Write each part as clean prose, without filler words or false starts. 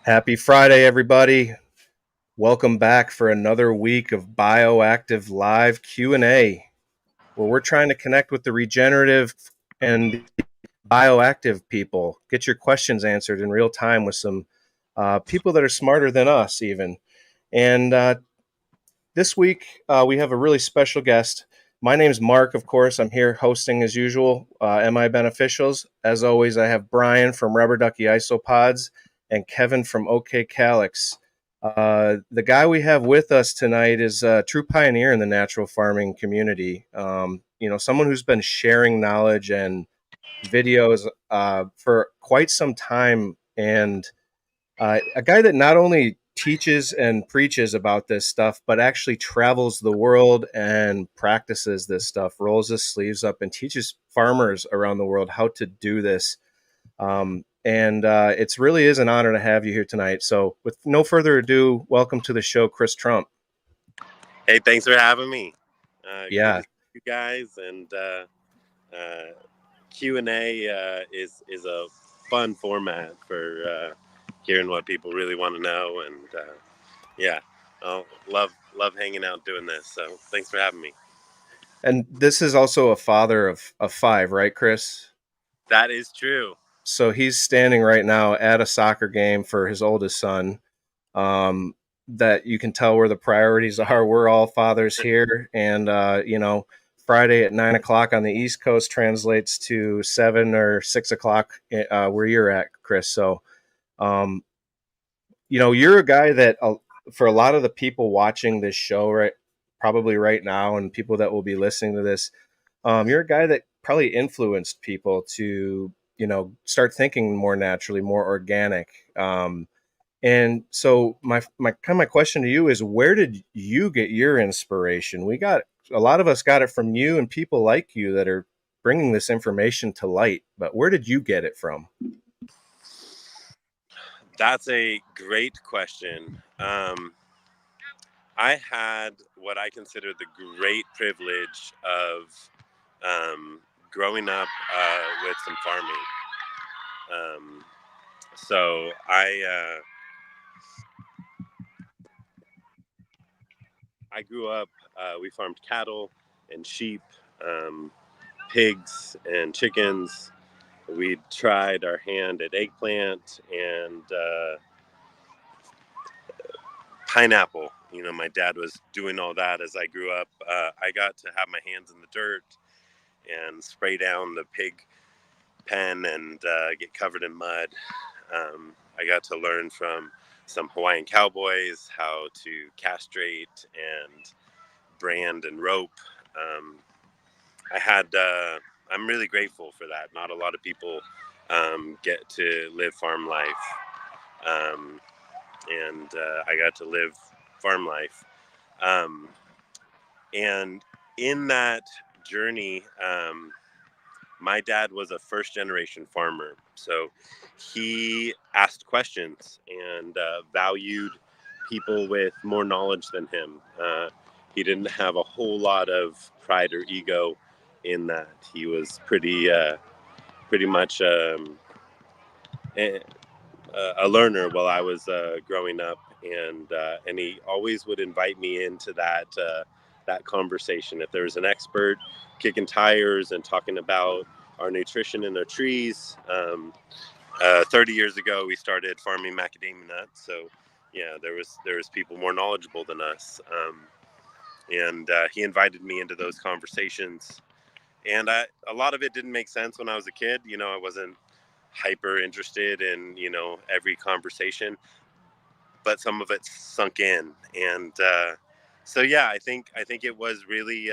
Happy Friday, everybody. Welcome back for another week of Bioactive Live Q&A, where we're trying to connect with the regenerative and bioactive people. Get your questions answered in real time with some people that are smarter than us, even. And this week, we have a really special guest. My name's Mark, of course. I'm here hosting as usual, MI Beneficials. As always, I have Brian from Rubber Ducky Isopods and Kevin from OK Calyx. The guy we have with us tonight is a true pioneer in the natural farming community. Someone who's been sharing knowledge and videos for quite some time, and a guy that not only teaches and preaches about this stuff, but actually travels the world and practices this stuff, rolls his sleeves up and teaches farmers around the world how to do this. And it's really is an honor to have you here tonight. So with no further ado, welcome to the show, Chris Trump. Hey, thanks for having me. Good to Yeah. see you guys. And Q&A is a fun format for hearing what people really want to know. And yeah, I'll love hanging out doing this. So thanks for having me. And this is also a father of five, right, Chris? That is true. So he's standing right now at a soccer game for his oldest son. That you can tell where the priorities are. We're all fathers here, and Friday at 9 o'clock on the East Coast translates to 7 or 6 o'clock where you're at, Chris. So, you're a guy that for a lot of the people watching this show, right, probably right now, and people that will be listening to this, you're a guy that probably influenced people to start thinking more naturally, more organic. And so my question to you is, where did you get your inspiration? We got a lot of us got it from you and people like you that are bringing this information to light. But where did you get it from? That's a great question. I had what I consider the great privilege of growing up with some farming. So I grew up, we farmed cattle and sheep, pigs and chickens. We tried our hand at eggplant and pineapple. My dad was doing all that as I grew up. I got to have my hands in the dirt and spray down the pig pen and get covered in mud. I got to learn from some Hawaiian cowboys how to castrate and brand and rope. I'm really grateful for that. Not a lot of people get to live farm life. And I got to live farm life. And in that journey, my dad was a first generation farmer. So he asked questions and valued people with more knowledge than him. He didn't have a whole lot of pride or ego in that. He was pretty much a learner while I was growing up, and he always would invite me into that conversation. If there was an expert kicking tires and talking about our nutrition in our trees. 30 years ago, we started farming macadamia nuts. So yeah, there was people more knowledgeable than us. And he invited me into those conversations. And a lot of it didn't make sense when I was a kid. I wasn't hyper interested in, every conversation, but some of it sunk in. And so, yeah, I think it was really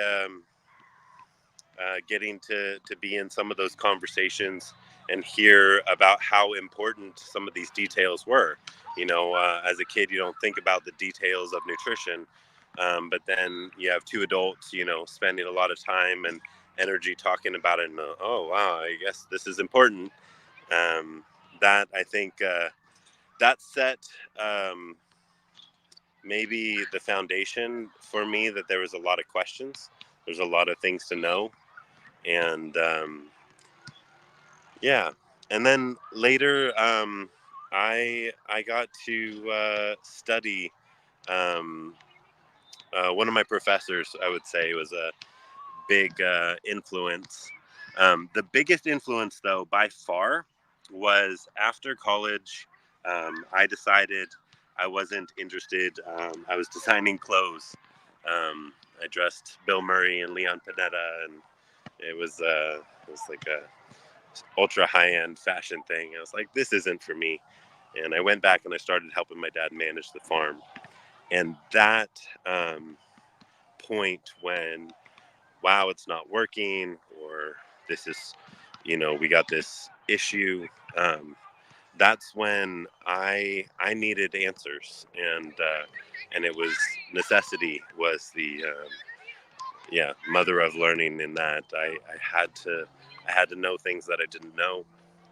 getting to be in some of those conversations and hear about how important some of these details were. As a kid, you don't think about the details of nutrition. But then you have two adults, spending a lot of time and energy talking about it. And, oh, wow, I guess this is important. That I think that set maybe the foundation for me, that there was a lot of questions. There's a lot of things to know. And yeah. And then later, I got to study one of my professors. I would say was a big influence. The biggest influence, though, by far, was after college. I decided I wasn't interested. I was designing clothes. I dressed Bill Murray and Leon Panetta, and it was like a ultra high end fashion thing. I was like, this isn't for me. And I went back and I started helping my dad manage the farm. And that point when, wow, it's not working, or this is, we got this issue. That's when I needed answers, and it was necessity was the mother of learning. In that I had to know things that I didn't know,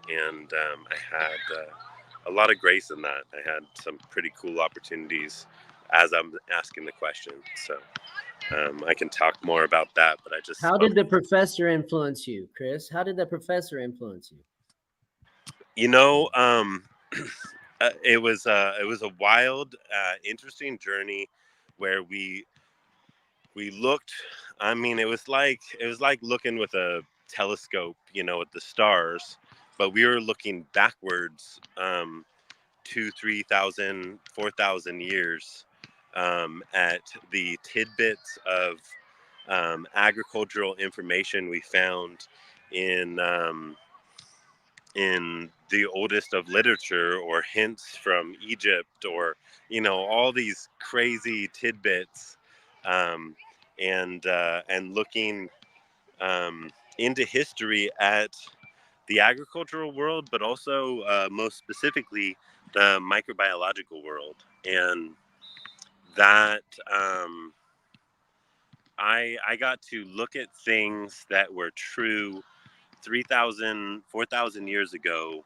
and I had a lot of grace in that. I had some pretty cool opportunities as I'm asking the question. So I can talk more about that, but I just How spoke. did the professor influence you, Chris? How did the professor influence you? You know, it was a wild, interesting journey where we looked. I mean, it was like looking with a telescope, at the stars, but we were looking backwards, 2, 3,000, 4,000 years, at the tidbits of agricultural information we found in the oldest of literature, or hints from Egypt, or all these crazy tidbits, and looking into history at the agricultural world, but also most specifically the microbiological world. And that I got to look at things that were true 3,000, 4,000 years ago,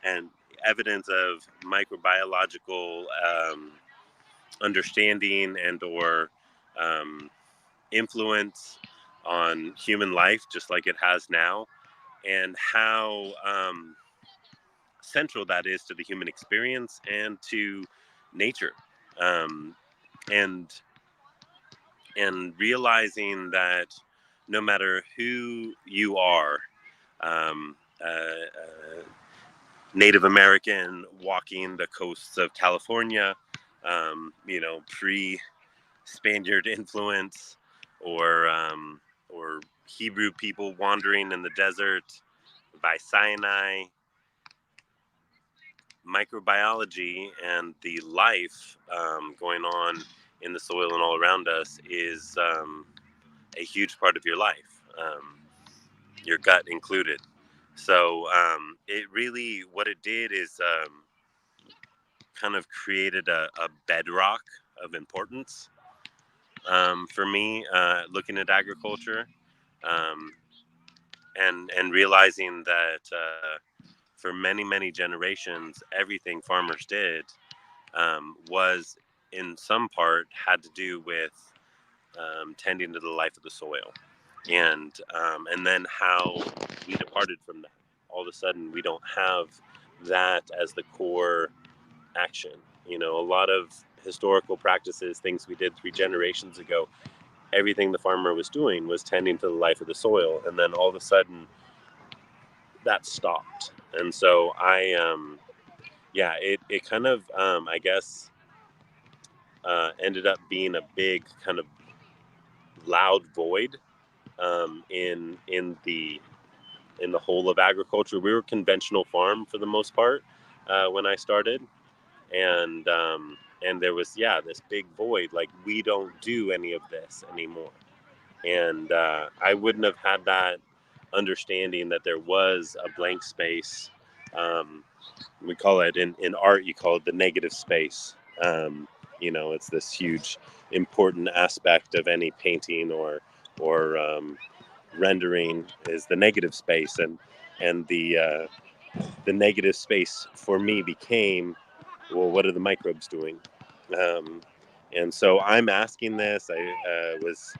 and evidence of microbiological understanding and or influence on human life, just like it has now, and how central that is to the human experience and to nature, um, and realizing that no matter who you are, um, Native American walking the coasts of California, pre Spaniard influence, or Hebrew people wandering in the desert by Sinai, microbiology and the life going on in the soil and all around us is a huge part of your life, your gut included. So it really, what it did is kind of created a bedrock of importance for me, looking at agriculture, um, and realizing that for many, many generations, everything farmers did was in some part had to do with tending to the life of the soil, and then how we departed from that. All of a sudden, we don't have that as the core action. A lot of historical practices, things we did 3 generations ago, everything the farmer was doing was tending to the life of the soil, and then all of a sudden that stopped. And so it kind of, I guess, ended up being a big kind of loud void in the whole of agriculture. We were conventional farm for the most part when I started, and there was this big void, like we don't do any of this anymore. And I wouldn't have had that understanding that there was a blank space. We call it in art, you call it the negative space. It's this huge important aspect of any painting or rendering, is the negative space. And the negative space for me became, well, what are the microbes doing? um, and so I'm asking this. I was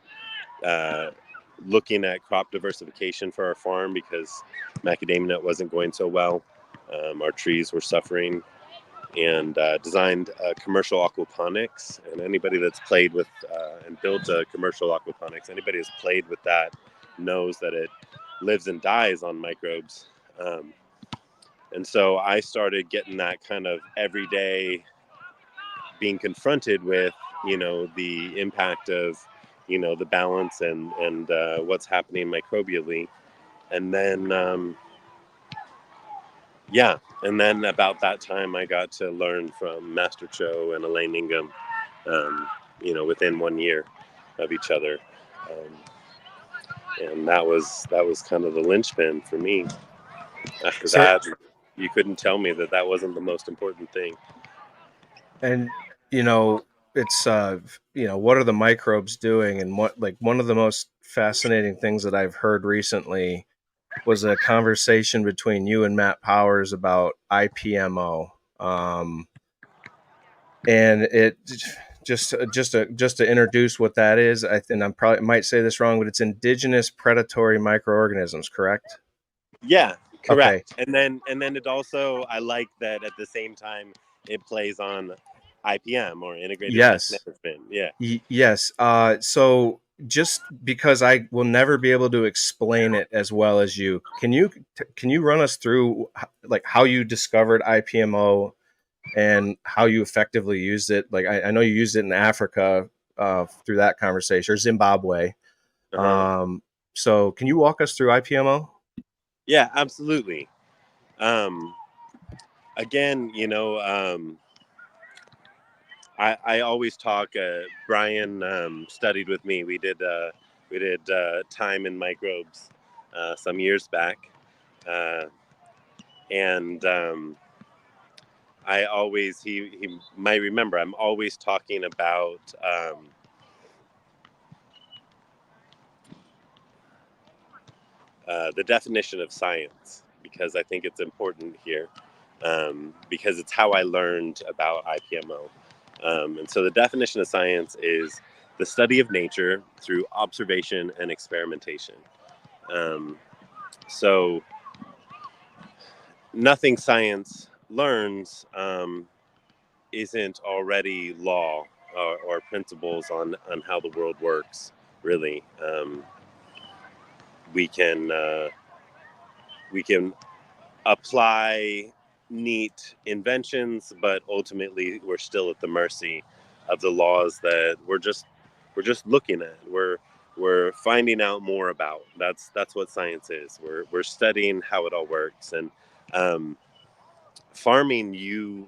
looking at crop diversification for our farm because macadamia nut wasn't going so well. Our trees were suffering, and designed commercial aquaponics. And anybody that's played with and built a commercial aquaponics, anybody who's played with that knows that it lives and dies on microbes. And so I started getting that kind of everyday being confronted with, the impact of, the balance and what's happening microbially. And then, and then about that time, I got to learn from Master Cho and Elaine Ingham, within 1 year of each other. And that was kind of the linchpin for me. After So, that, you couldn't tell me that wasn't the most important thing. and it's what are the microbes doing, and one of the most fascinating things that I've heard recently was a conversation between you and Matt Powers about IPMO. And it just to introduce what that is, and I'm probably might say this wrong, but it's Indigenous Predatory Microorganisms, correct? Yeah, Okay. correct. And then it also, I like that at the same time it plays on IPM, or integrated pest Yes. management. Yeah. Yes. So just because I will never be able to explain it as well as you, can you run us through like how you discovered IPMO and how you effectively used it? Like I know you used it in Africa through that conversation, or Zimbabwe. Uh-huh. So can you walk us through IPMO? Yeah, absolutely. Again, I always talk. Brian studied with me. We did time in microbes some years back, uh, and I always he might remember. I'm always talking about the definition of science, because I think it's important here, because it's how I learned about IPMO. And so the definition of science is the study of nature through observation and experimentation. Um, so nothing science learns isn't already law or principles on how the world works, really. We can we can apply neat inventions, but ultimately we're still at the mercy of the laws that we're just looking at. We're finding out more about. That's what science is. We're studying how it all works. And farming,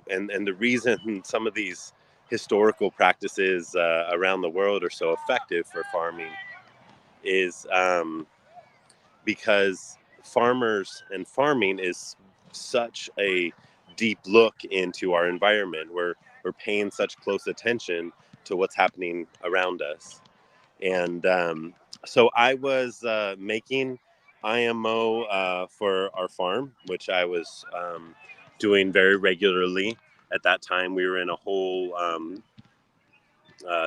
and the reason some of these historical practices around the world are so effective for farming is because farmers and farming is such a deep look into our environment. We're paying such close attention to what's happening around us. And so I was making IMO for our farm, which I was doing very regularly. At that time, we were in a whole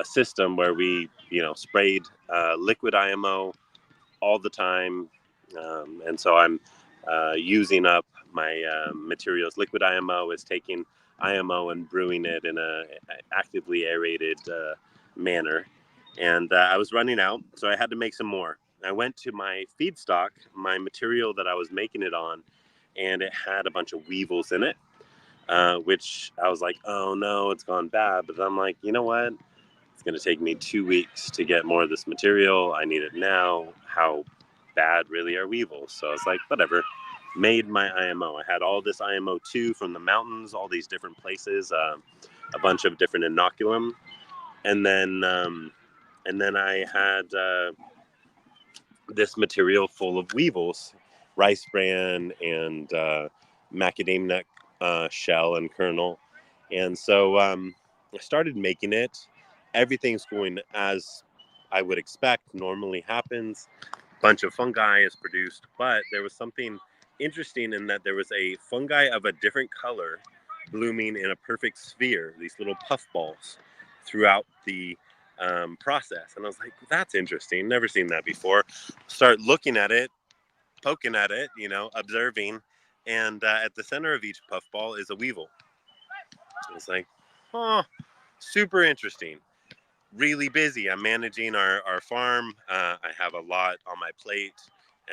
system where we, sprayed liquid IMO all the time. And so I'm using up my materials. Liquid IMO is taking IMO and brewing it in a actively aerated manner. And I was running out, so I had to make some more. I went to my feedstock, my material that I was making it on, and it had a bunch of weevils in it, which I was like, oh no, it's gone bad. But I'm like, you know what? It's going to take me 2 weeks to get more of this material. I need it now. How bad really are weevils? So I was like, whatever. Made my IMO. I had all this IMO2 from the mountains, all these different places, a bunch of different inoculum, and then I had this material full of weevils, rice bran and macadamia nut shell and kernel, and so I started making it. Everything's going as I would expect normally happens. Bunch of fungi is produced, but there was something interesting in that there was a fungi of a different color blooming in a perfect sphere, these little puff balls throughout the process. And I was like, that's interesting. Never seen that before. Start looking at it, poking at it, observing. and at the center of each puffball is a weevil. It's like, oh, super interesting. Really busy. I'm managing our farm. I have a lot on my plate,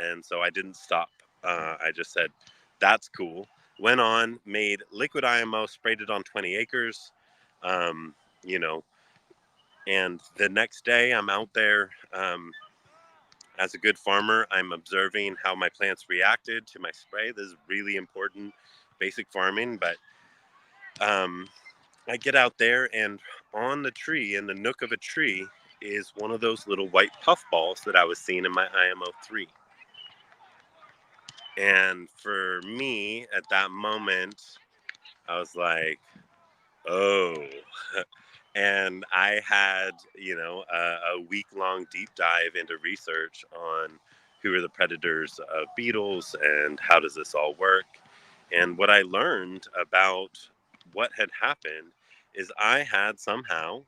and so I didn't stop. I just said, that's cool. Went on, made liquid IMO, sprayed it on 20 acres, um, you know, and the next day I'm out there. As a good farmer, I'm observing how my plants reacted to my spray. This is really important, basic farming, but I get out there, and on the tree, in the nook of a tree, is one of those little white puffballs that I was seeing in my IMO3. And for me, at that moment, I was like, oh. And I had, a week-long deep dive into research on who are the predators of beetles and how does this all work. And what I learned about what had happened is I had somehow,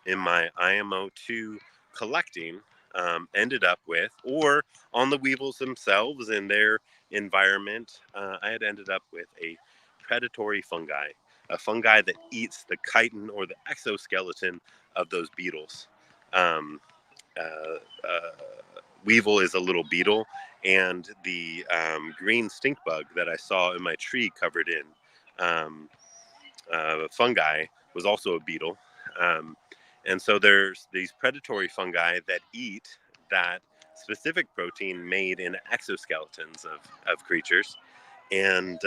in my IMO2 collecting, ended up with, or on the weevils themselves in their environment, I had ended up with a predatory fungi, a fungi that eats the chitin or the exoskeleton of those beetles. Um, Weevil is a little beetle, and the green stink bug that I saw in my tree covered in fungi was also a beetle. Um, and so there's these predatory fungi that eat that specific protein made in exoskeletons of creatures. And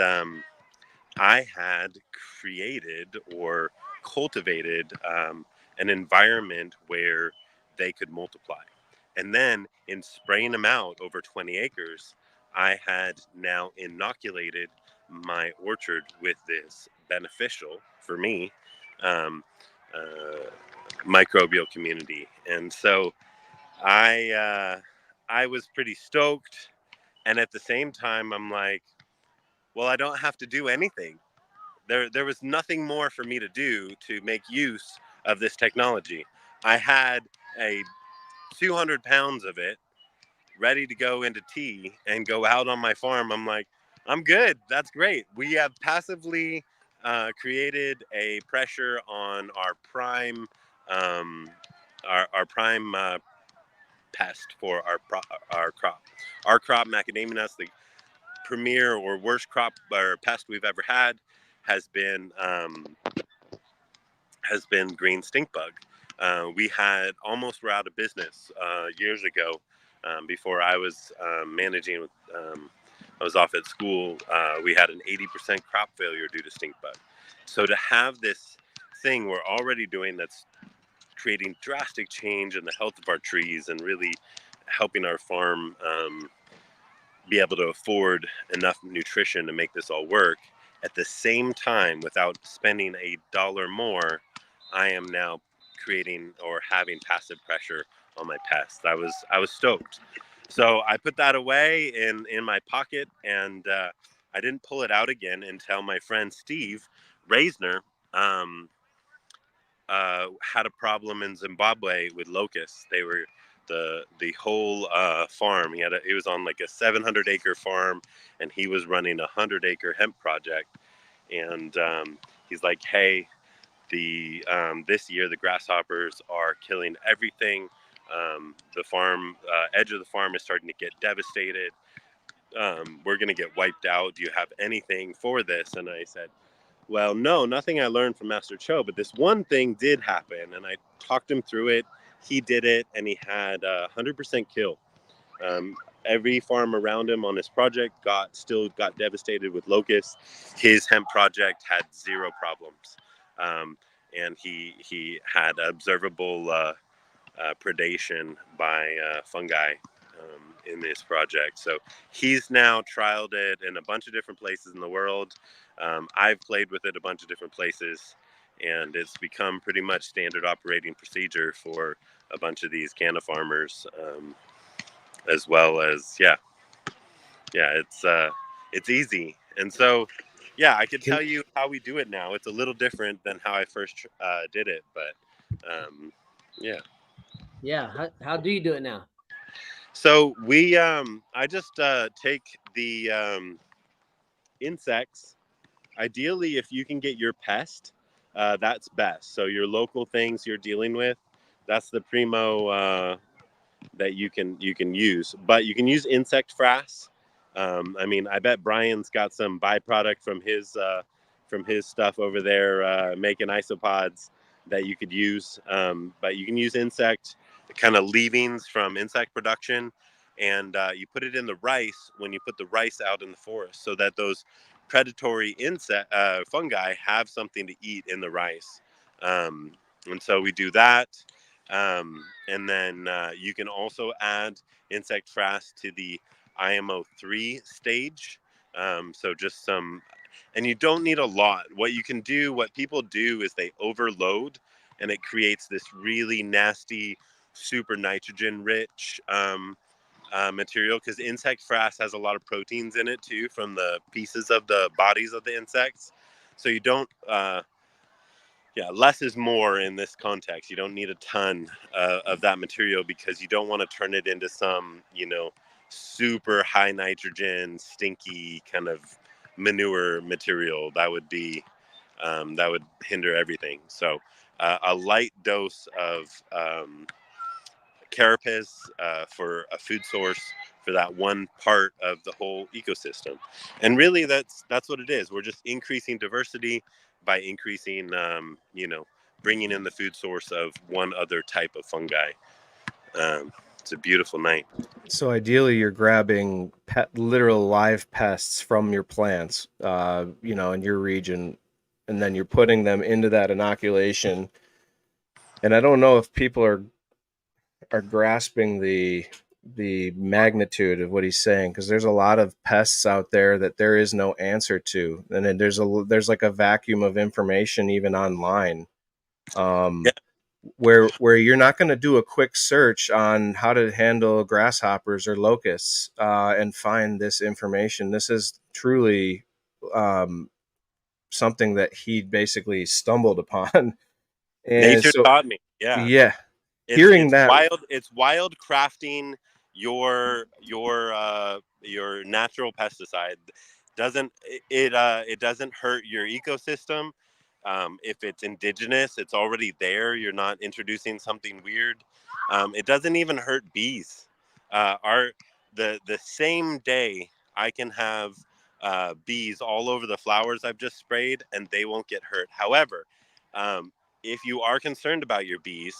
I had created or cultivated an environment where they could multiply. And then in spraying them out over 20 acres, I had now inoculated my orchard with this beneficial, for me, um, uh, microbial community. And so I was pretty stoked. And at the same time, I'm like, well, I don't have to do anything. There was nothing more for me to do to make use of this technology. I had a 200 pounds of it ready to go into tea and go out on my farm. I'm like, I'm good. That's great. We have passively created a pressure on our prime, um, our prime pest for our crop. Our crop, macadamia nuts, the premier or worst crop or pest we've ever had, has been green stink bug. We had almost were out of business years ago. Before I was managing with, I was off at school. We had an 80% crop failure due to stink bug. So to have this thing we're already doing that's creating drastic change in the health of our trees and really helping our farm be able to afford enough nutrition to make this all work at the same time without spending a dollar more, I am now creating or having passive pressure on my pests. I was stoked. So I put that away in my pocket, and I didn't pull it out again until my friend Steve Reisner had a problem in Zimbabwe with locusts. They were the whole farm. He was on like a 700-acre farm, and he was running a 100-acre hemp project. And he's like, "Hey, the this year the grasshoppers are killing everything. The farm edge of the farm is starting to get devastated. We're gonna get wiped out. Do you have anything for this?" And I said, well, no, nothing I learned from Master Cho, but this one thing did happen, and I talked him through it. He did it, and he had 100% kill. Um, every farm around him on his project still got devastated with locusts. His hemp project had zero problems, and he had observable predation by fungi in this project. So he's now trialed it in a bunch of different places in the world. I've played with it a bunch of different places, and it's become pretty much standard operating procedure for a bunch of these canna farmers, as well as it's easy. And so I could tell you how we do it now. It's a little different than how I first did it, but yeah. Yeah. How do you do it now? So I just take insects, ideally, if you can get your pest, that's best. So your local things you're dealing with, that's the primo that you can use. But you can use insect frass. I mean, I bet Brian's got some byproduct from his stuff over there making isopods that you could use. But you can use insect kind of leavings from insect production, and you put it in the rice when you put the rice out in the forest, so that those predatory insect fungi have something to eat in the rice. And so we do that. And then you can also add insect frass to the IMO 3 stage. So just some, and you don't need a lot. What you can do, what people do is they overload, and it creates this really nasty, super nitrogen rich material, because insect frass has a lot of proteins in it too from the pieces of the bodies of the insects. So you don't, less is more in this context. You don't need a ton of that material, because you don't want to turn it into some, super high nitrogen, stinky kind of manure material. That would be, that would hinder everything. So a light dose of carapace for a food source for that one part of the whole ecosystem. And really that's what it is. We're just increasing diversity by increasing, bringing in the food source of one other type of fungi. It's a beautiful night. So ideally, you're grabbing literal live pests from your plants, in your region, and then you're putting them into that inoculation. And I don't know if people are grasping the magnitude of what he's saying, because there's a lot of pests out there that there is no answer to, and then there's like a vacuum of information even online. Yeah. Where you're not going to do a quick search on how to handle grasshoppers or locusts and find this information. This is truly something that he basically stumbled upon. And Nature so, taught me. Yeah. yeah, It's hearing that, wild. It's wild crafting your natural pesticide. It doesn't hurt your ecosystem. If it's indigenous, it's already there. You're not introducing something weird. It doesn't even hurt bees. The same day I can have bees all over the flowers I've just sprayed, and they won't get hurt. However, if you are concerned about your bees,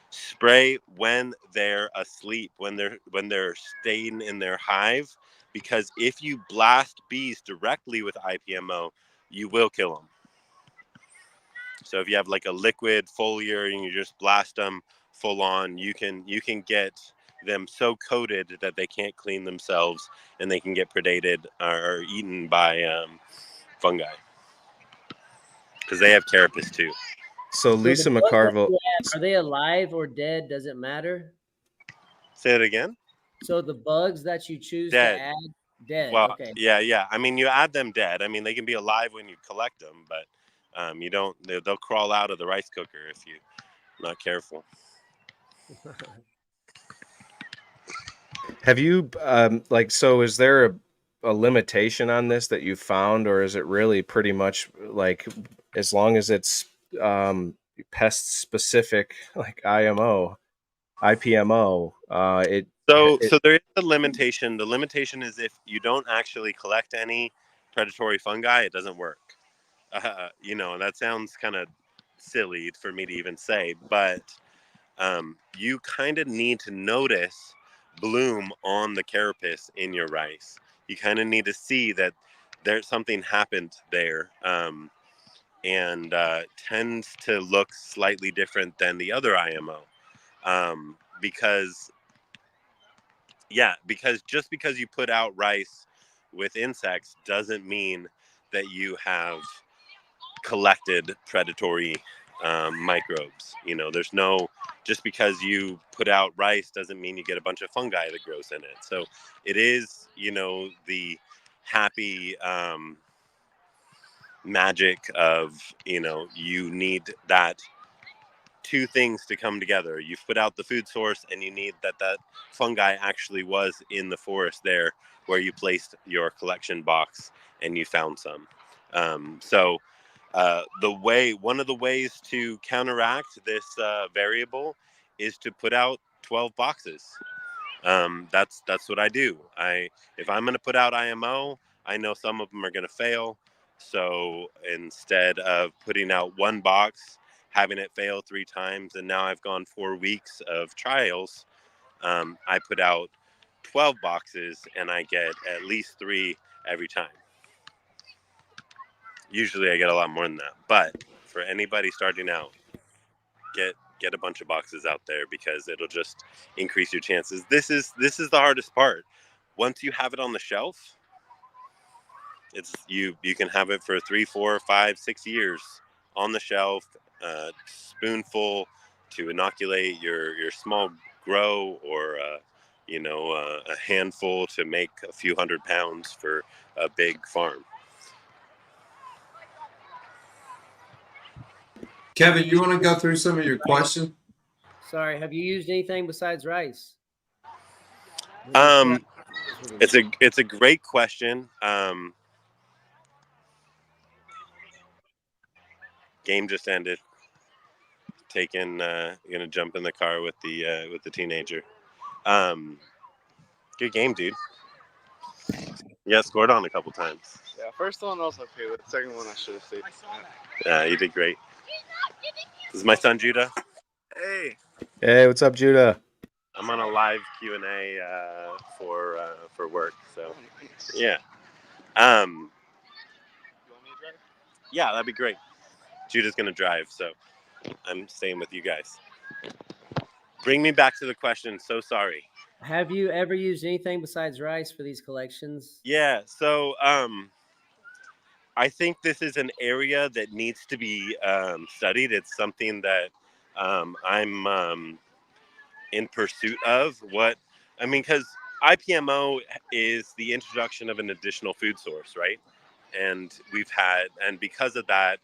spray when they're asleep, when they're staying in their hive, because if you blast bees directly with IPMO, you will kill them. So if you have like a liquid foliar and you just blast them full on, you can get them so coated that they can't clean themselves, and they can get predated or eaten by fungi, because they have carapace too. so So the Lisa bugs that McCarville, you add, are they alive or dead? Does it matter? Say it again. So the bugs that you choose to Dead. add, dead. Well, Okay. yeah. I mean, you add them dead. I mean, they can be alive when you collect them, but you don't. They'll crawl out of the rice cooker if you're not careful. have you so is there a limitation on this that you found, or is it really pretty much like as long as it's pest specific, like IPMO, So there is a limitation. The limitation is if you don't actually collect any predatory fungi, it doesn't work. That sounds kind of silly for me to even say, but you kind of need to notice bloom on the carapace in your rice. You kind of need to see that there's something happened there, and tends to look slightly different than the other IMO, because just because you put out rice with insects doesn't mean that you have collected predatory microbes. There's no, just because you put out rice doesn't mean you get a bunch of fungi that grows in it. So it is, the happy magic of, you need that two things to come together. You've put out the food source, and you need that fungi actually was in the forest there where you placed your collection box and you found some. One of the ways to counteract this variable is to put out 12 boxes. That's what I do. If I'm going to put out IMO, I know some of them are going to fail. So instead of putting out one box, having it fail 3 times, and now I've gone 4 weeks of trials, I put out 12 boxes and I get at least 3 every time. Usually I get a lot more than that, but for anybody starting out, get a bunch of boxes out there, because it'll just increase your chances. This is the hardest part. Once you have it on the shelf, it's you can have it for 3, 4, 5, 6 years on the shelf, spoonful to inoculate your small grow, or a handful to make a few hundred pounds for a big farm. Kevin, you want to go through some of your questions? Sorry, have you used anything besides rice? It's a great question. Game just ended. Gonna jump in the car with the teenager. Good game, dude. Yeah, scored on a couple times. Yeah, first one I was okay with. Second one I should have stayed. Yeah, you did great. This is my son Judah. Hey, what's up, Judah? I'm on a live Q&A for work, so yeah. You want me to drive? Yeah, that'd be great. Judah's gonna drive, so I'm staying with you guys. Bring me back to the question. So sorry. Have you ever used anything besides rice for these collections? Yeah, so I think this is an area that needs to be studied. It's something that I'm in pursuit of. Because IPMO is the introduction of an additional food source, right? And because of that,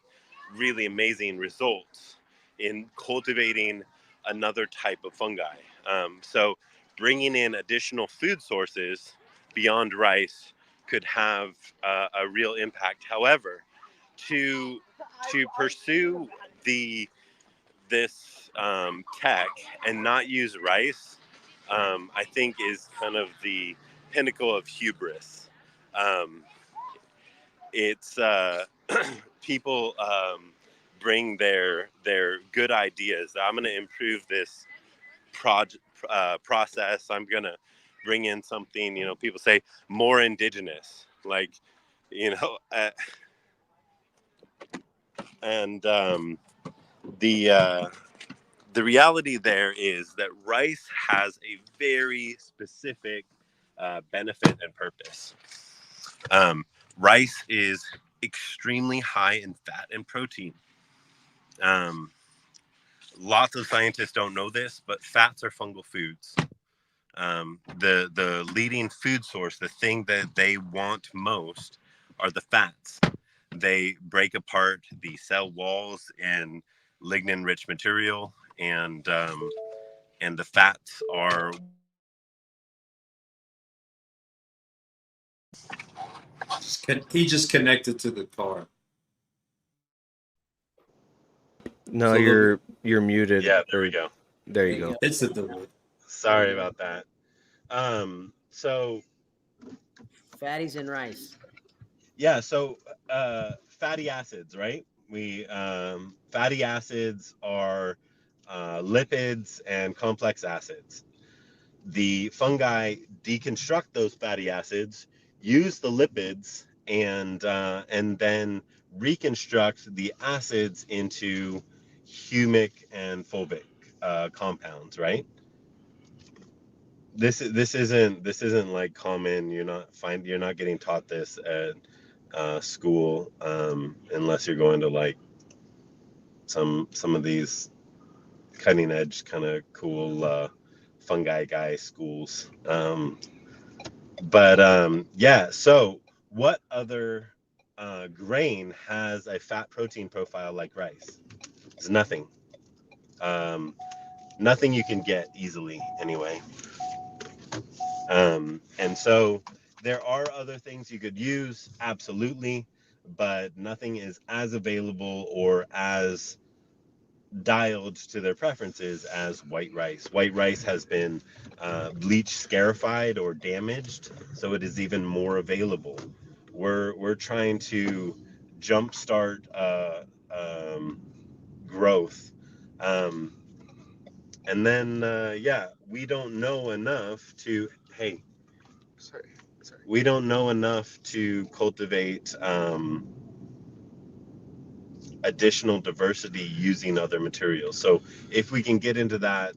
really amazing results in cultivating another type of fungi. So bringing in additional food sources beyond rice could have a real impact. However, to pursue this tech and not use rice, I think is kind of the pinnacle of hubris. It's people bring their good ideas. I'm going to improve this process. I'm going to bring in something, people say more indigenous, and the reality there is that rice has a very specific benefit and purpose. Rice is extremely high in fat and protein. Lots of scientists don't know this, but fats are fungal foods. The leading food source, the thing that they want most, are the fats. They break apart the cell walls and lignin-rich material, and the fats are. He just connected to the car. No, So you're muted. Yeah, there we go. There you go. It's a delay. Sorry about that. So Fatties in rice. yeah, so fatty acids, right? Fatty acids are lipids and complex acids. The fungi deconstruct those fatty acids, use the lipids, and then reconstruct the acids into humic and fulvic compounds, right? This isn't like common. You're not getting taught this at school, unless you're going to like some of these cutting edge kind of cool fungi guy schools. Yeah. So what other grain has a fat protein profile like rice? It's nothing. Nothing you can get easily anyway. And so there are other things you could use, absolutely, but nothing is as available or as dialed to their preferences as white rice. White rice has been bleach scarified or damaged, so it is even more available. We're trying to jumpstart growth, and then we don't know enough to Sorry. we don't know enough to cultivate additional diversity using other materials. So if we can get into that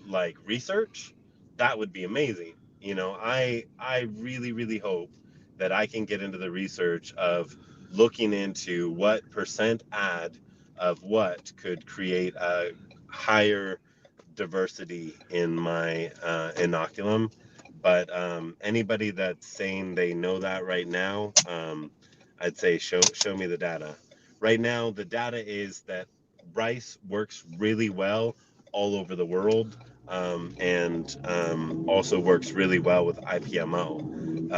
like research, that would be amazing. You know, I really hope that I can get into the research of looking into what percent add of what could create a higher diversity in my inoculum. But anybody that's saying they know that right now, I'd say show me the data. Right now, the data is that rice works really well all over the world, and also works really well with IPMO.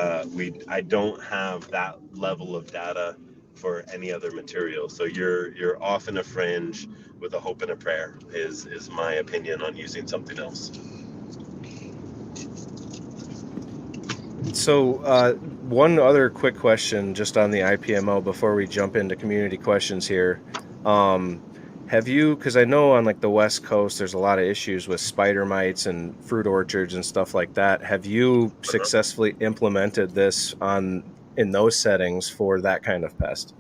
I don't have that level of data for any other material. So you're off in a fringe with a hope and a prayer is my opinion on using something else. So one other quick question just on the IPMO before we jump into community questions here. Have you, because I know on like the West Coast, there's a lot of issues with spider mites and fruit orchards and stuff like that. Have you successfully implemented this in those settings for that kind of pest?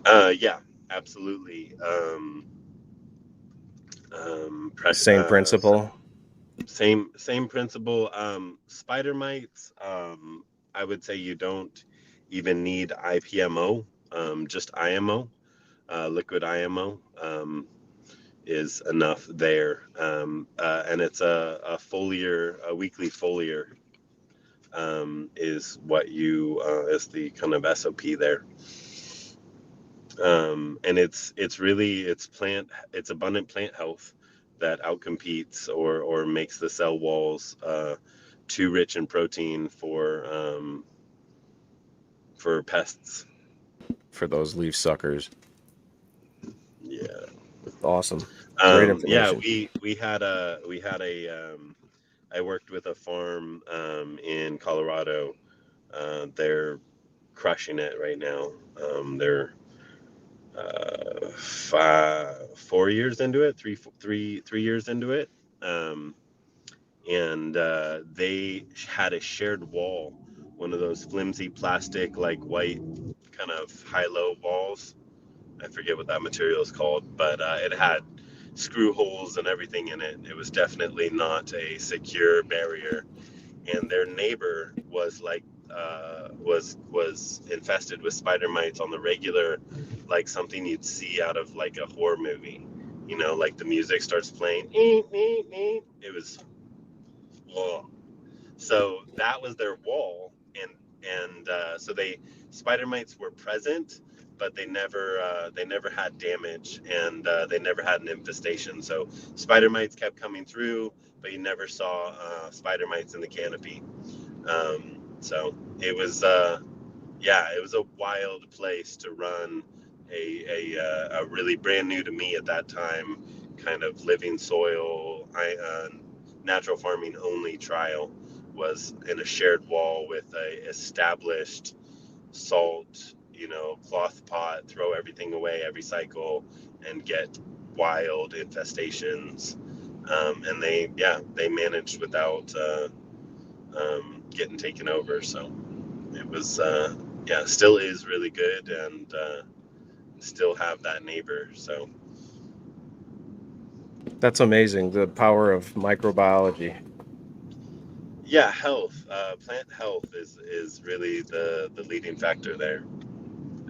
Yeah, absolutely. Same principle. Same principle. Spider mites, I would say you don't even need IPMO. Just IMO, liquid IMO, is enough there. And it's a foliar, a weekly foliar, is what you is the kind of SOP there. And it's abundant plant health that outcompetes or makes the cell walls too rich in protein for pests. For those leaf suckers. Yeah. Awesome. Great Yeah, information. we had a I worked with a farm in Colorado. They're crushing it right now. They're 4 years into it, three years into it, and they had a shared wall, one of those flimsy plastic, like white kind of high-low walls. I forget what that material is called, but it had screw holes and everything in it. It was definitely not a secure barrier, and their neighbor was like was infested with spider mites on the regular, like something you'd see out of like a horror movie. You know, like the music starts playing. It was, oh. So that was their wall, and so spider mites were present, but they never had damage, and they never had an infestation. So spider mites kept coming through, but you never saw spider mites in the canopy. So it was it was a wild place to run a really brand new to me at that time kind of living soil natural farming only trial. Was in a shared wall with a established salt, cloth pot, throw everything away every cycle and get wild infestations. And they managed without getting taken over. So it was, still is really good, and still have that neighbor. So That's amazing. The power of microbiology. yeah, health, plant health is really the leading factor there,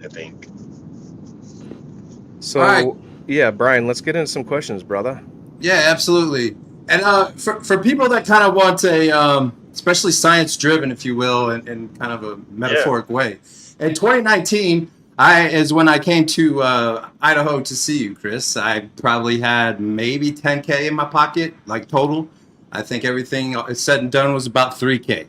I think. So, right. yeah, Brian, let's get into some questions, brother. Yeah, absolutely. And for people that kind of want a, especially science driven, if you will, in kind of a metaphoric way, in 2019, is when I came to Idaho to see you, Chris. I probably had maybe 10K in my pocket, like total. I think everything said and done was about 3K.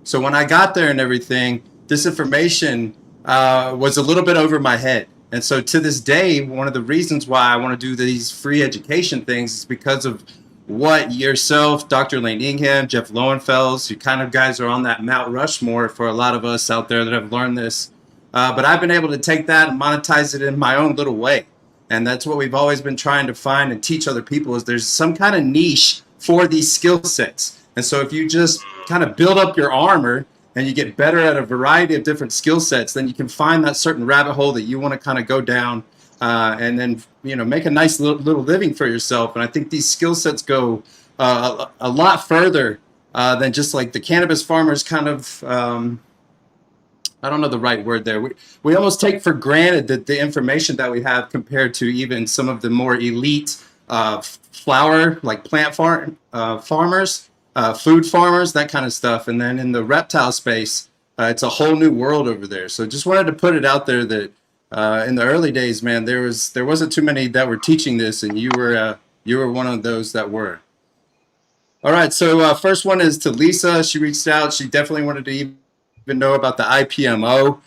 So when I got there and everything, this information was a little bit over my head. And so to this day, one of the reasons why I want to do these free education things is because of what yourself, Dr. Lane Ingham, Jeff Lowenfels, you kind of guys are on that Mount Rushmore for a lot of us out there that have learned this. But I've been able to take that and monetize it in my own little way. And that's what we've always been trying to find and teach other people is there's some kind of niche for these skill sets. And so if you just kind of build up your armor and you get better at a variety of different skill sets, then you can find that certain rabbit hole that you want to kind of go down and then, make a nice little living for yourself. And I think these skill sets go a lot further than just like the cannabis farmers kind of, I don't know the right word there. We almost take for granted that the information that we have compared to even some of the more elite flower, like plant farmers, food farmers, that kind of stuff. And then in the reptile space, it's a whole new world over there. So just wanted to put it out there that in the early days, man, there wasn't too many that were teaching this, and you were one of those that were. All right, so first one is to Lisa. She reached out. She definitely wanted to even know about the IPMO,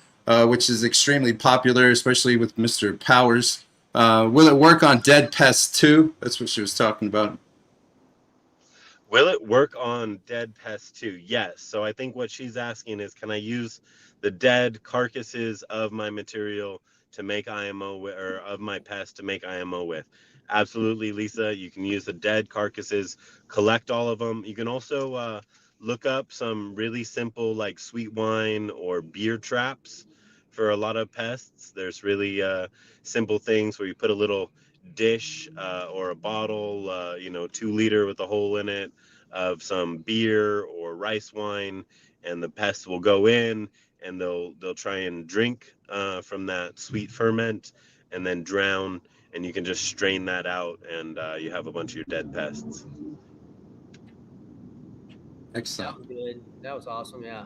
which is extremely popular, especially with Mr. Powers. Will it work on dead pests too? That's what she was talking about. Will it work on dead pests too? Yes. So I think what she's asking is, can I use the dead carcasses of my material to make IMO with, or of my pest to make IMO with? Absolutely, Lisa. You can use the dead carcasses, collect all of them. You can also look up some really simple like sweet wine or beer traps for a lot of pests. There's really simple things where you put a little dish or a bottle, 2 liter with a hole in it of some beer or rice wine, and the pests will go in and they'll try and drink from that sweet ferment and then drown, and you can just strain that out and you have a bunch of your dead pests. Excellent. That was good. That was awesome. Yeah.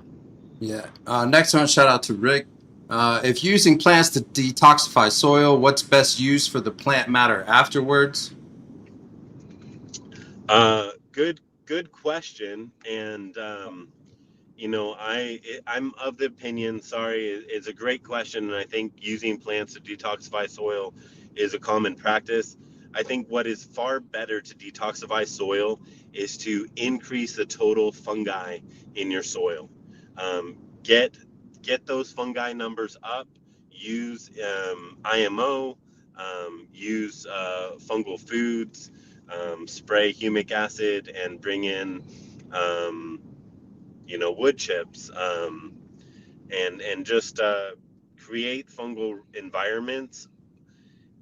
Yeah. Next one, shout out to Rick. If using plants to detoxify soil, what's best used for the plant matter afterwards? Good question. And I'm of the opinion. Sorry, it's a great question, and I think using plants to detoxify soil is a common practice. I think what is far better to detoxify soil is to increase the total fungi in your soil. Get those fungi numbers up. Use IMO. Use fungal foods. Spray humic acid and bring in wood chips, and just create fungal environments,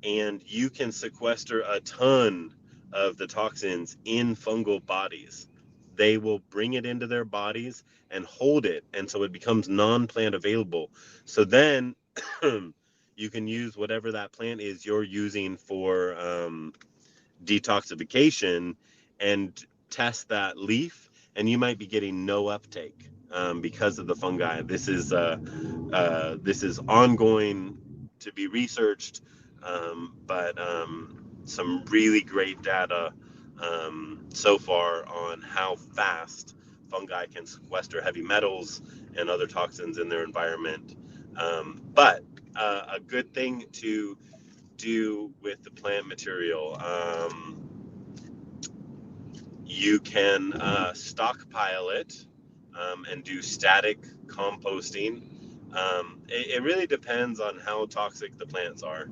and you can sequester a ton of the toxins in fungal bodies. They will bring it into their bodies and hold it, and so it becomes non-plant available. So then you can use whatever that plant is you're using for detoxification and test that leaf, and you might be getting no uptake because of the fungi. This is ongoing to be researched, but some really great data so far on how fast fungi can sequester heavy metals and other toxins in their environment. But a good thing to do with the plant material, you can stockpile it and do static composting. It really depends on how toxic the plants are.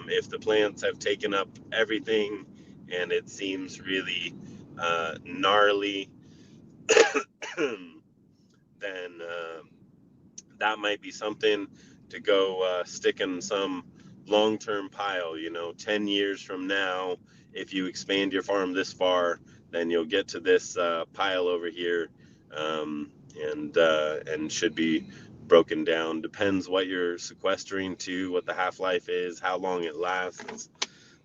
If the plants have taken up everything and it seems really gnarly, then that might be something to go stick in some long-term pile. 10 years from now, if you expand your farm this far, then you'll get to this pile over here, and should be broken down. Depends what you're sequestering to, what the half-life is, how long it lasts.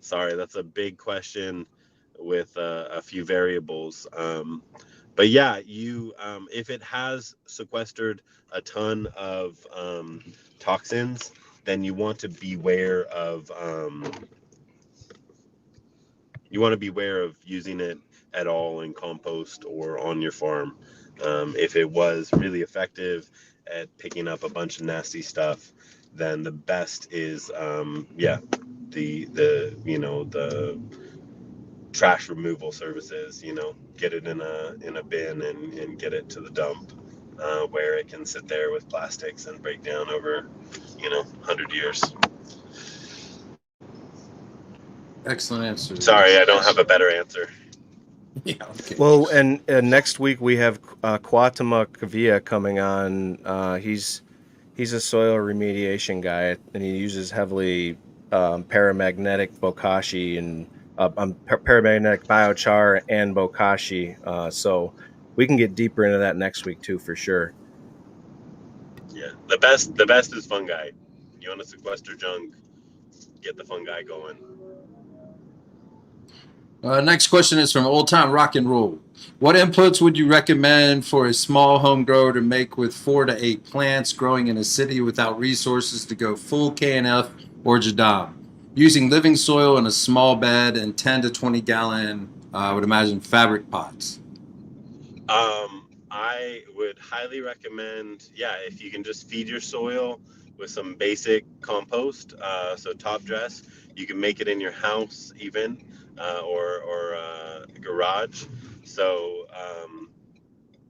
Sorry, that's a big question with a few variables. But yeah, you if it has sequestered a ton of toxins, then you want to beware of using it at all in compost or on your farm. If it was really effective at picking up a bunch of nasty stuff, then the best is the trash removal services. Get it in a bin and get it to the dump, where it can sit there with plastics and break down over 100 years. Excellent answer. Sorry, I don't have a better answer. Yeah. Okay. Well, and next week we have Kwatama Kavia coming on. He's a soil remediation guy, and he uses heavily paramagnetic bokashi and paramagnetic biochar and bokashi. So we can get deeper into that next week too, for sure. Yeah, the best is fungi. You want to sequester junk, get the fungi going. Next question is from Old Time Rock and Roll. What inputs would you recommend for a small home grower to make with 4 to 8 plants growing in a city without resources to go full KNF or Jadam? Using living soil in a small bed and 10 to 20 gallon, I would imagine, fabric pots. I would highly recommend, if you can just feed your soil with some basic compost, so top dress. You can make it in your house even, or garage. So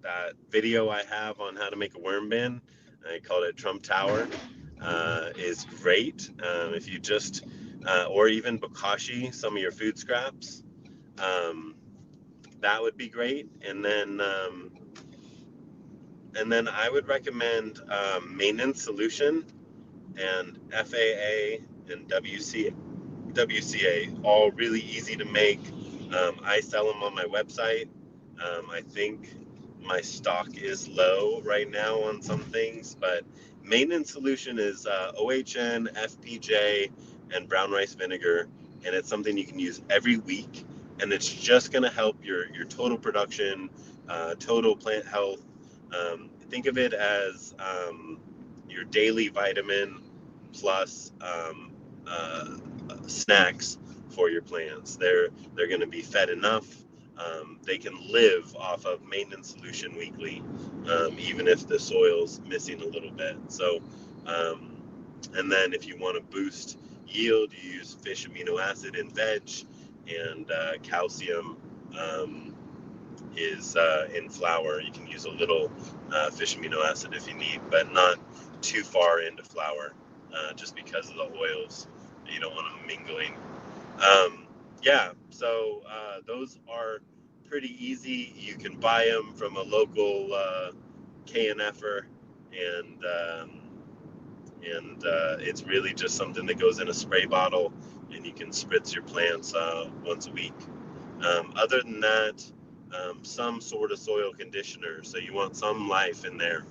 that video I have on how to make a worm bin, I called it Trump Tower, is great. If you just, or even bokashi, some of your food scraps, that would be great. And then I would recommend Maintenance Solution and FAA and WCA, all really easy to make. I sell them on my website. I think my stock is low right now on some things, but Maintenance Solution is OHN, FPJ, and brown rice vinegar, and it's something you can use every week, and it's just going to help your total production, total plant health. Think of it as your daily vitamin plus snacks for your plants. They're going to be fed enough. They can live off of Maintenance Solution weekly, even if the soil's missing a little bit. So, and then if you want to boost yield, you use fish amino acid in veg, and calcium is in flour. You can use a little fish amino acid if you need, but not too far into flour, just because of the oils. You don't want them mingling. So those are pretty easy. You can buy them from a local KNFer, and it's really just something that goes in a spray bottle, and you can spritz your plants once a week. Other than that, some sort of soil conditioner. So you want some life in there.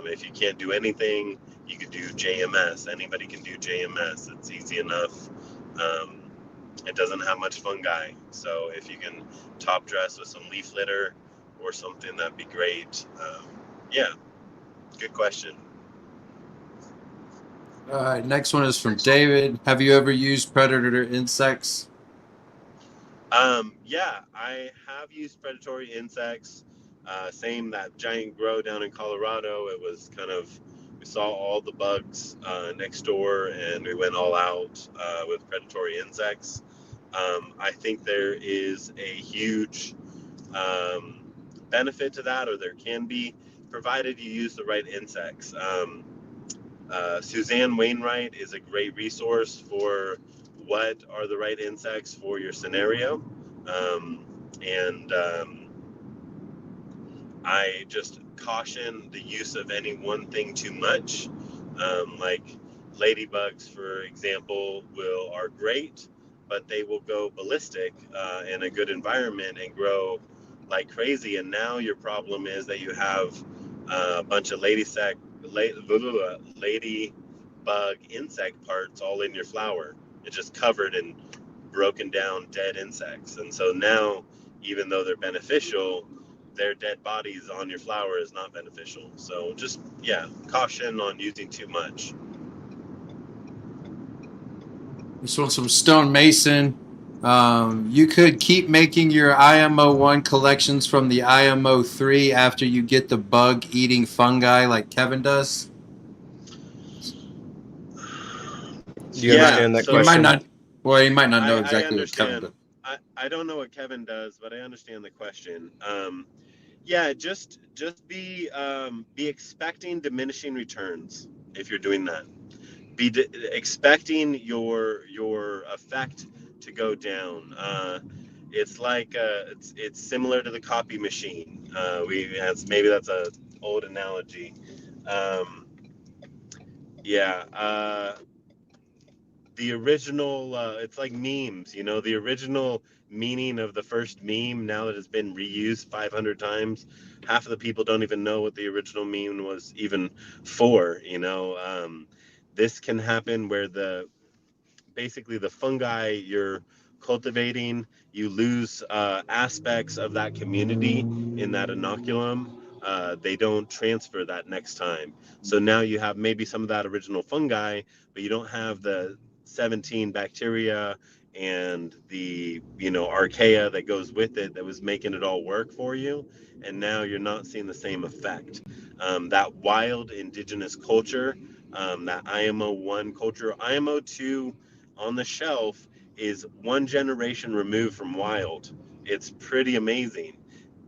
If you can't do anything, you could do JMS. Anybody can do JMS. It's easy enough. It doesn't have much fungi. So if you can top dress with some leaf litter or something, that'd be great. Good question. All right, next one is from David. Have you ever used predator insects? I have used predatory insects. Same, that giant grow down in Colorado. It was kind of, we saw all the bugs next door, and we went all out with predatory insects. I think there is a huge benefit to that, or there can be, provided you use the right insects. Suzanne Wainwright is a great resource for what are the right insects for your scenario. I just caution the use of any one thing too much. Like ladybugs, for example, are great, but they will go ballistic in a good environment and grow like crazy. And now your problem is that you have a bunch of ladybug insect parts all in your flower. It's just covered in broken down dead insects. And so now, even though they're beneficial, their dead bodies on your flower is not beneficial. So just, caution on using too much. This one's from Stone Mason. You could keep making your IMO 1 collections from the IMO 3 after you get the bug eating fungi like Kevin does. Do you Yeah, understand that You might question? not, well, you might not know I exactly what Kevin does. understand. I don't know what Kevin does, but I understand the question. Yeah, just be expecting diminishing returns if you're doing that. Expecting your effect to go down. It's like it's similar to the copy machine. Maybe that's a old analogy. Um, yeah. The original it's like memes, the original meaning of the first meme, now that it's been reused 500 times, half of the people don't even know what the original meme was even for. This can happen where basically the fungi you're cultivating, you lose aspects of that community in that inoculum. They don't transfer that next time. So now you have maybe some of that original fungi, but you don't have the 17 bacteria and the archaea that goes with it that was making it all work for you. And now you're not seeing the same effect. That wild indigenous culture, that IMO 1 culture, IMO 2 on the shelf is one generation removed from wild. It's pretty amazing.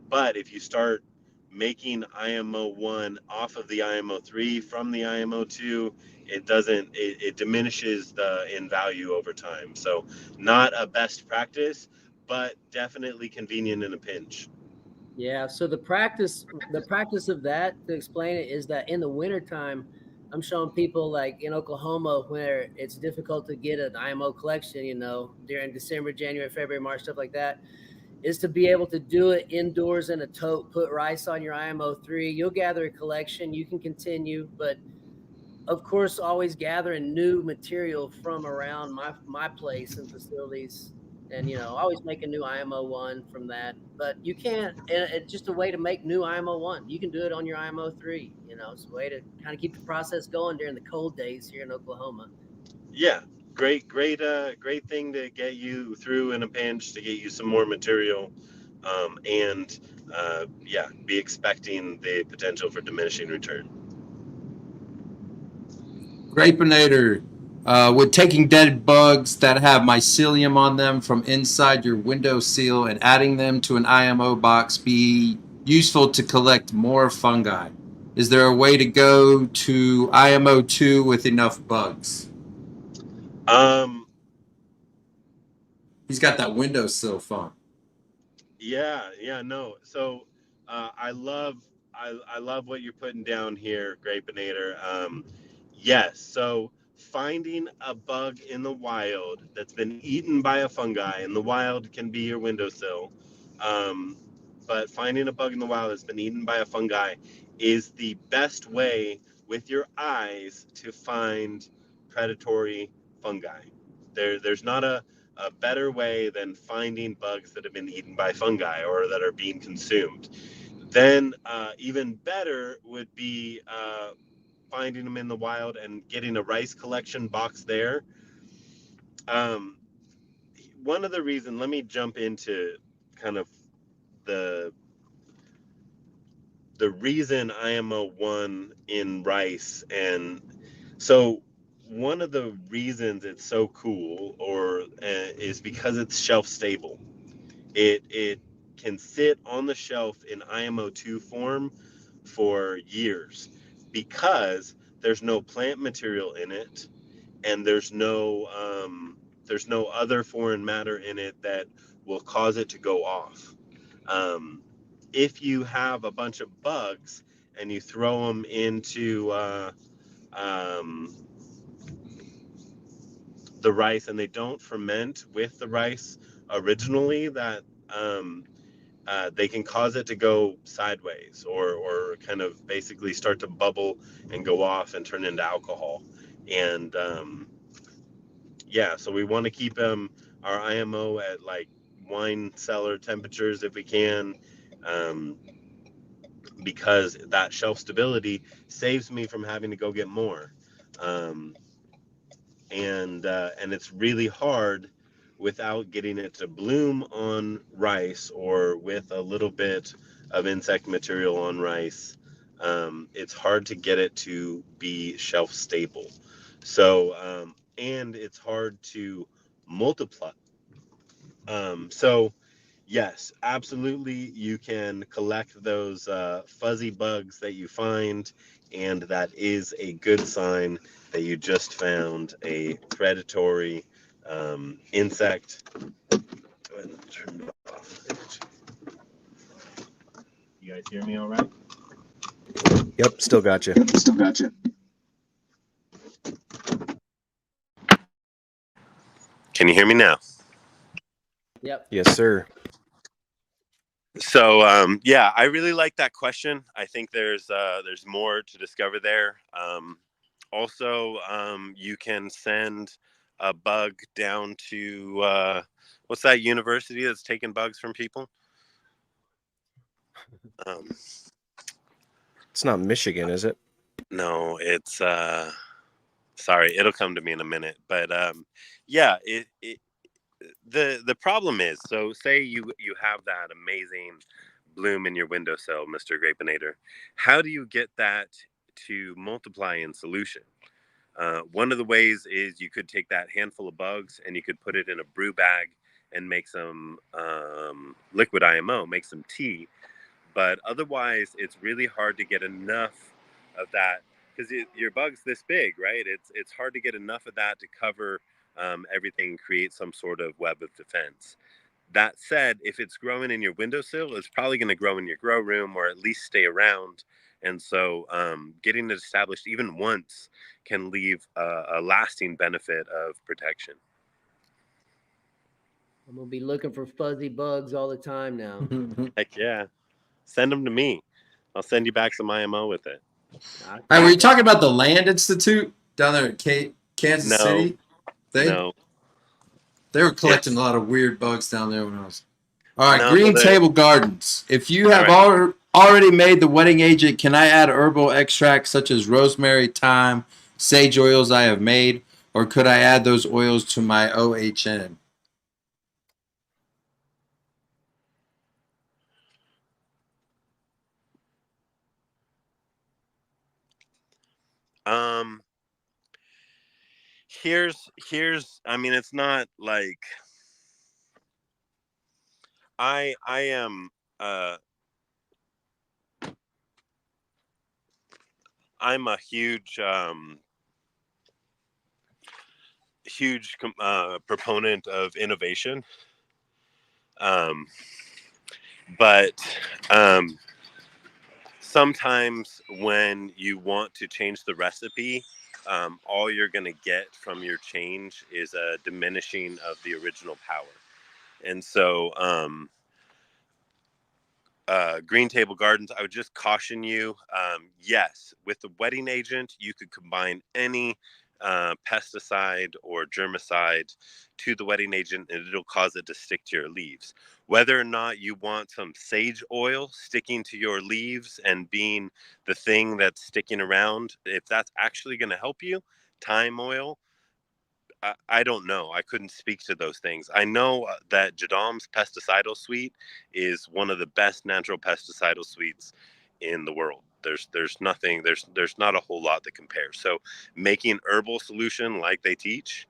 But if you start making IMO 1 off of the IMO 3 from the IMO 2, it diminishes in value over time. So not a best practice, but definitely convenient in a pinch. Yeah. So the practice of that, to explain it, is that in the wintertime, I'm showing people like in Oklahoma where it's difficult to get an IMO collection, during December, January, February, March, stuff like that, is to be able to do it indoors in a tote, put rice on your IMO 3. You'll gather a collection, you can continue, but of course, always gathering new material from around my place and facilities, and always make a new IMO 1 from that. But you can't. And it's just a way to make new IMO 1. You can do it on your IMO 3. It's a way to kind of keep the process going during the cold days here in Oklahoma. Yeah, great thing to get you through in a pinch, to get you some more material, and yeah, be expecting the potential for diminishing return. Grapinator. Would taking dead bugs that have mycelium on them from inside your windowsill and adding them to an IMO box be useful to collect more fungi? Is there a way to go to IMO 2 with enough bugs? Um, He's got that windowsill farm. yeah, no. So I love what you're putting down here, Grapinator. Yes, so finding a bug in the wild that's been eaten by a fungi, and the wild can be your windowsill. Um, but finding a bug in the wild that's been eaten by a fungi is the best way with your eyes to find predatory fungi. There's not a better way than finding bugs that have been eaten by fungi or that are being consumed. Then, even better would be finding them in the wild and getting a rice collection box there. Um, One of the reasons, let me jump into kind of the reason IMO 1 in rice. And so one of the reasons it's so cool is because it's shelf stable. It can sit on the shelf in IMO 2 form for years because there's no plant material in it, and there's no other foreign matter in it that will cause it to go off. Um, if you have a bunch of bugs and you throw them into um, the rice and they don't ferment with the rice originally, that they can cause it to go sideways, or kind of basically start to bubble and go off and turn into alcohol. And yeah, so we want to keep our IMO at like wine cellar temperatures if we can, um, because that shelf stability saves me from having to go get more. Um, and it's really hard without getting it to bloom on rice or with a little bit of insect material on rice. It's hard to get it to be shelf stable. So, and it's hard to multiply. So, yes, absolutely, you can collect those fuzzy bugs that you find, and that is a good sign that you just found a predatory insect. Go ahead and turn it off. You guys hear me all right? Yep, still got you. Still got you. Can you hear me now? Yep. Yes, sir. So yeah, I really like that question. I think there's more to discover there. Also, you can send a bug down to what's that university that's taking bugs from people? It's not Michigan, is it? No, it's sorry, it'll come to me in a minute. But yeah, the problem is, so say you have that amazing bloom in your windowsill, Mr. Grapinator. How do you get that to multiply in solution? One of the ways is you could take that handful of bugs and you could put it in a brew bag and make some liquid IMO, make some tea. But otherwise, it's really hard to get enough of that because your bug's this big, right? It's hard to get enough of that to cover everything and create some sort of web of defense. That said, if it's growing in your windowsill, it's probably going to grow in your grow room or at least stay around. And so getting it established even once can leave a lasting benefit of protection. I'm gonna be looking for fuzzy bugs all the time now. Heck yeah. Send them to me. I'll send you back some IMO with it. Hey, were you talking about the Land Institute down there in Kansas No, City? no. They were collecting It's, a lot of weird bugs down there when I was. All right, no, Green they're- Table Gardens. If you have right. already made the wetting agent, can I add herbal extracts such as rosemary, thyme, sage oils I have made, or could I add those oils to my OHN? Here's I mean, it's not like I am I'm a huge proponent of innovation, um, but sometimes when you want to change the recipe, all you're going to get from your change is a diminishing of the original power. And so Green Table Gardens, I would just caution you, yes, with the wetting agent, you could combine any pesticide or germicide to the wetting agent and it'll cause it to stick to your leaves. Whether or not you want some sage oil sticking to your leaves and being the thing that's sticking around, if that's actually going to help you, thyme oil, I don't know. I couldn't speak to those things. I know that Jadam's pesticidal suite is one of the best natural pesticidal suites in the world. There's nothing. There's not a whole lot that compares. So making herbal solution like they teach,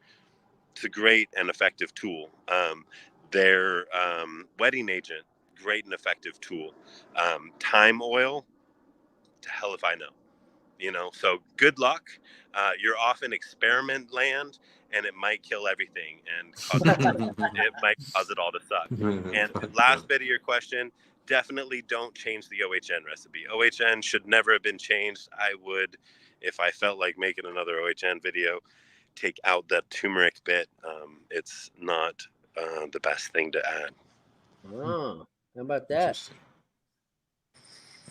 it's a great and effective tool. Their wetting agent, great and effective tool. Thyme oil, to hell if I know. So good luck. You're off in experiment land and it might kill everything and it might cause it all to suck. And last bit of your question, definitely don't change the OHN recipe. OHN should never have been changed. I would, if I felt like making another OHN video, take out that turmeric bit. It's not the best thing to add. Oh, how about that?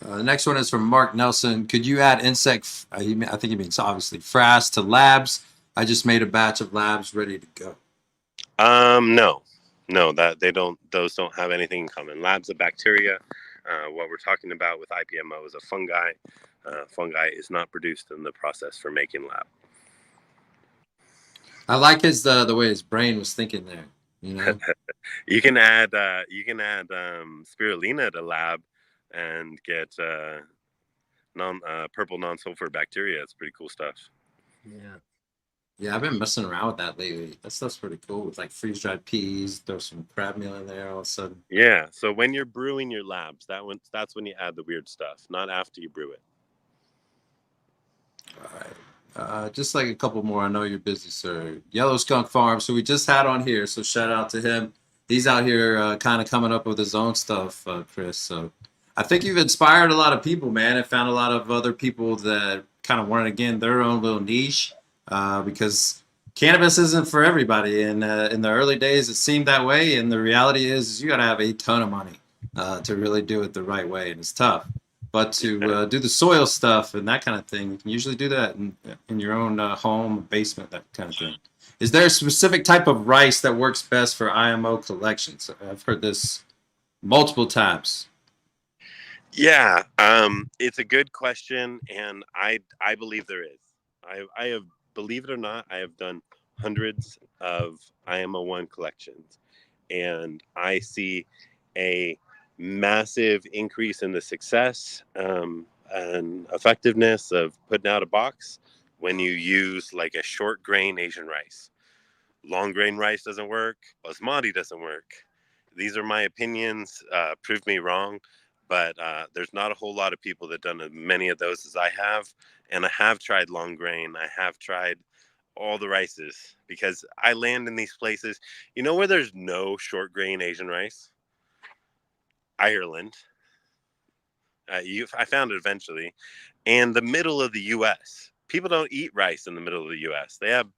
The next one is from Mark Nelson. Could you add insect, I think he means obviously, frass to labs? I just made a batch of labs ready to go. No, that those don't have anything in common. Labs of bacteria. What we're talking about with IPMO is a fungi. Fungi is not produced in the process for making lab. I like his the way his brain was thinking there. You know. You can add spirulina to lab and get purple non-sulfur bacteria. It's pretty cool stuff. Yeah. Yeah, I've been messing around with that lately. That stuff's pretty cool. With like freeze dried peas, throw some crab meal in there. All of a sudden. Yeah. So when you're brewing your labs, that's when you add the weird stuff, not after you brew it. All right. Just like a couple more. I know you're busy, sir. Yellow Skunk Farm. So we just had on here. So shout out to him. He's out here kind of coming up with his own stuff, Chris. So I think you've inspired a lot of people, man, and found a lot of other people that kind of want, again, their own little niche because cannabis isn't for everybody. And in the early days, it seemed that way. And the reality is you got to have a ton of money to really do it the right way. And it's tough. But to do the soil stuff and that kind of thing, you can usually do that in your own home, basement, that kind of thing. Is there a specific type of rice that works best for IMO collections? I've heard this multiple times. Yeah, it's a good question, and I believe there is. I have, believe it or not, I have done hundreds of IMO1 collections, and I see a massive increase in the success and effectiveness of putting out a box when you use like a short grain Asian rice. Long grain rice doesn't work. Basmati doesn't work. These are my opinions. Prove me wrong, but there's not a whole lot of people that done as many of those as I have, and I have tried long grain. I have tried all the rices because I land in these places. You know where there's no short grain Asian rice? Ireland. I found it eventually, and the middle of the U.S. People don't eat rice in the middle of the U.S. They have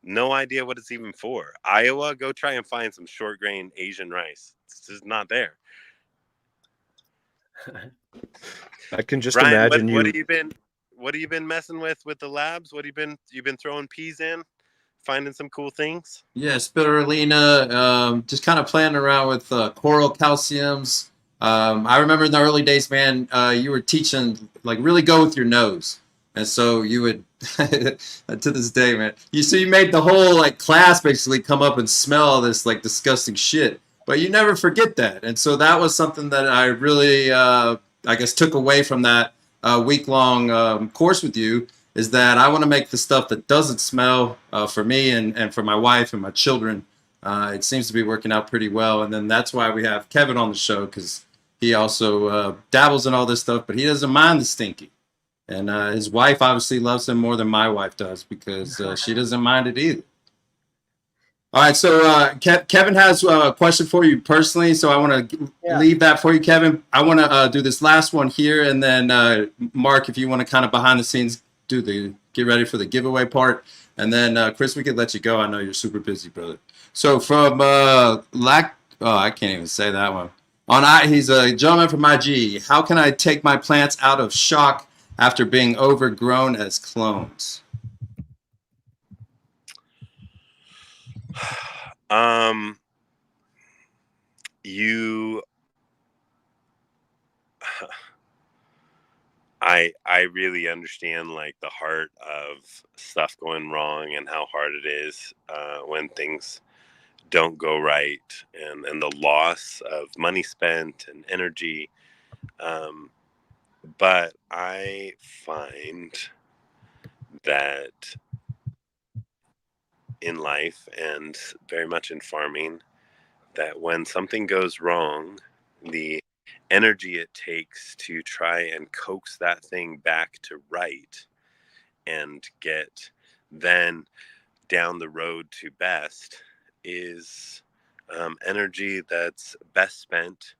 no idea what it's even for. Iowa, go try and find some short grain Asian rice. It's just not there. I can just Brian, imagine what you. have you been messing with the labs? What have you been throwing peas in, finding some cool things? Yeah, spirulina, just kind of playing around with coral calciums. I remember in the early days, man, you were teaching like really go with your nose. And so you would, to this day, man, you made the whole like class basically come up and smell all this like disgusting shit. But you never forget that. And so that was something that I really, I guess, took away from that week-long course with you is that I want to make the stuff that doesn't smell for me and for my wife and my children. It seems to be working out pretty well. And then that's why we have Kevin on the show because he also dabbles in all this stuff, but he doesn't mind the stinky. And his wife obviously loves him more than my wife does because she doesn't mind it either. All right, so Kevin has a question for you personally, so I want to leave that for you, Kevin. I want to do this last one here, and then Mark, if you want to kind of behind the scenes get ready for the giveaway part, and then Chris, we could let you go. I know you're super busy, brother. So from I can't even say that one. He's a gentleman from IG. How can I take my plants out of shock after being overgrown as clones? I really understand like the heart of stuff going wrong and how hard it is when things don't go right and the loss of money spent and energy. But I find that in life and very much in farming that when something goes wrong, the energy it takes to try and coax that thing back to right and get then down the road to best is energy that's best spent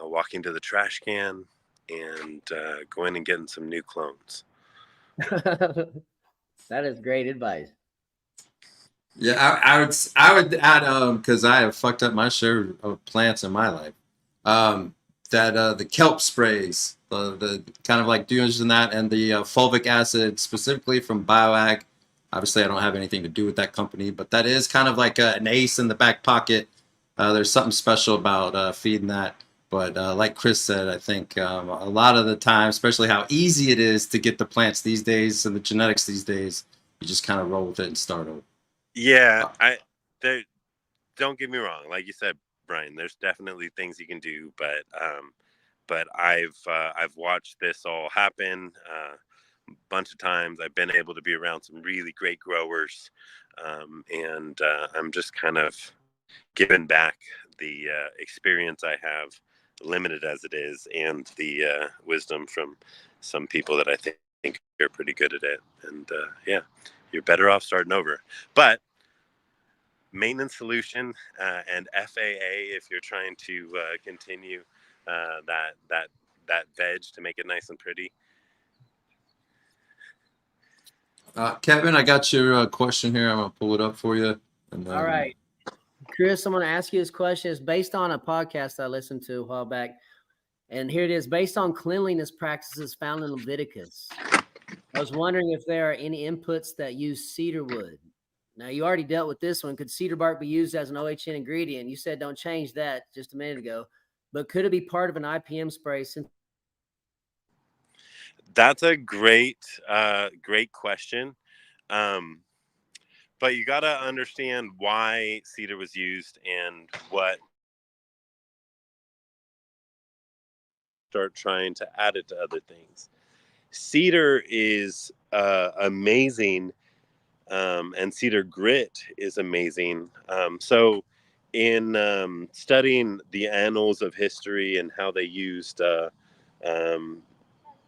walking to the trash can and going and getting some new clones. That is great advice. Yeah, I would add because I have fucked up my share of plants in my life. That the kelp sprays, the kind of like using that, and the fulvic acid specifically from Bioactive. Obviously, I don't have anything to do with that company, but that is kind of like an ace in the back pocket. There's something special about feeding that. But like Chris said, I think a lot of the time, especially how easy it is to get the plants these days and the genetics these days, you just kind of roll with it and start over. Yeah, don't get me wrong. Like you said, Brian, there's definitely things you can do, but I've watched this all happen a bunch of times. I've been able to be around some really great growers, and I'm just kind of giving back the experience I have, limited as it is, and the wisdom from some people that I think are pretty good at it. And yeah, you're better off starting over. But maintenance solution and FAA, if you're trying to continue that veg to make it nice and pretty. Kevin, I got your question here. I'm gonna pull it up for you. And, All right, Chris, I'm going to ask you this question. It's based on a podcast I listened to a while back, and here it is: based on cleanliness practices found in Leviticus. I was wondering if there are any inputs that use cedarwood. Now, you already dealt with this one. Could cedar bark be used as an OHN ingredient? You said don't change that just a minute ago, but could it be part of an IPM spray? That's a great question. But you got to understand why cedar was used and what start trying to add it to other things. Cedar is amazing, and cedar grit is amazing. So in studying the annals of history and how they used um,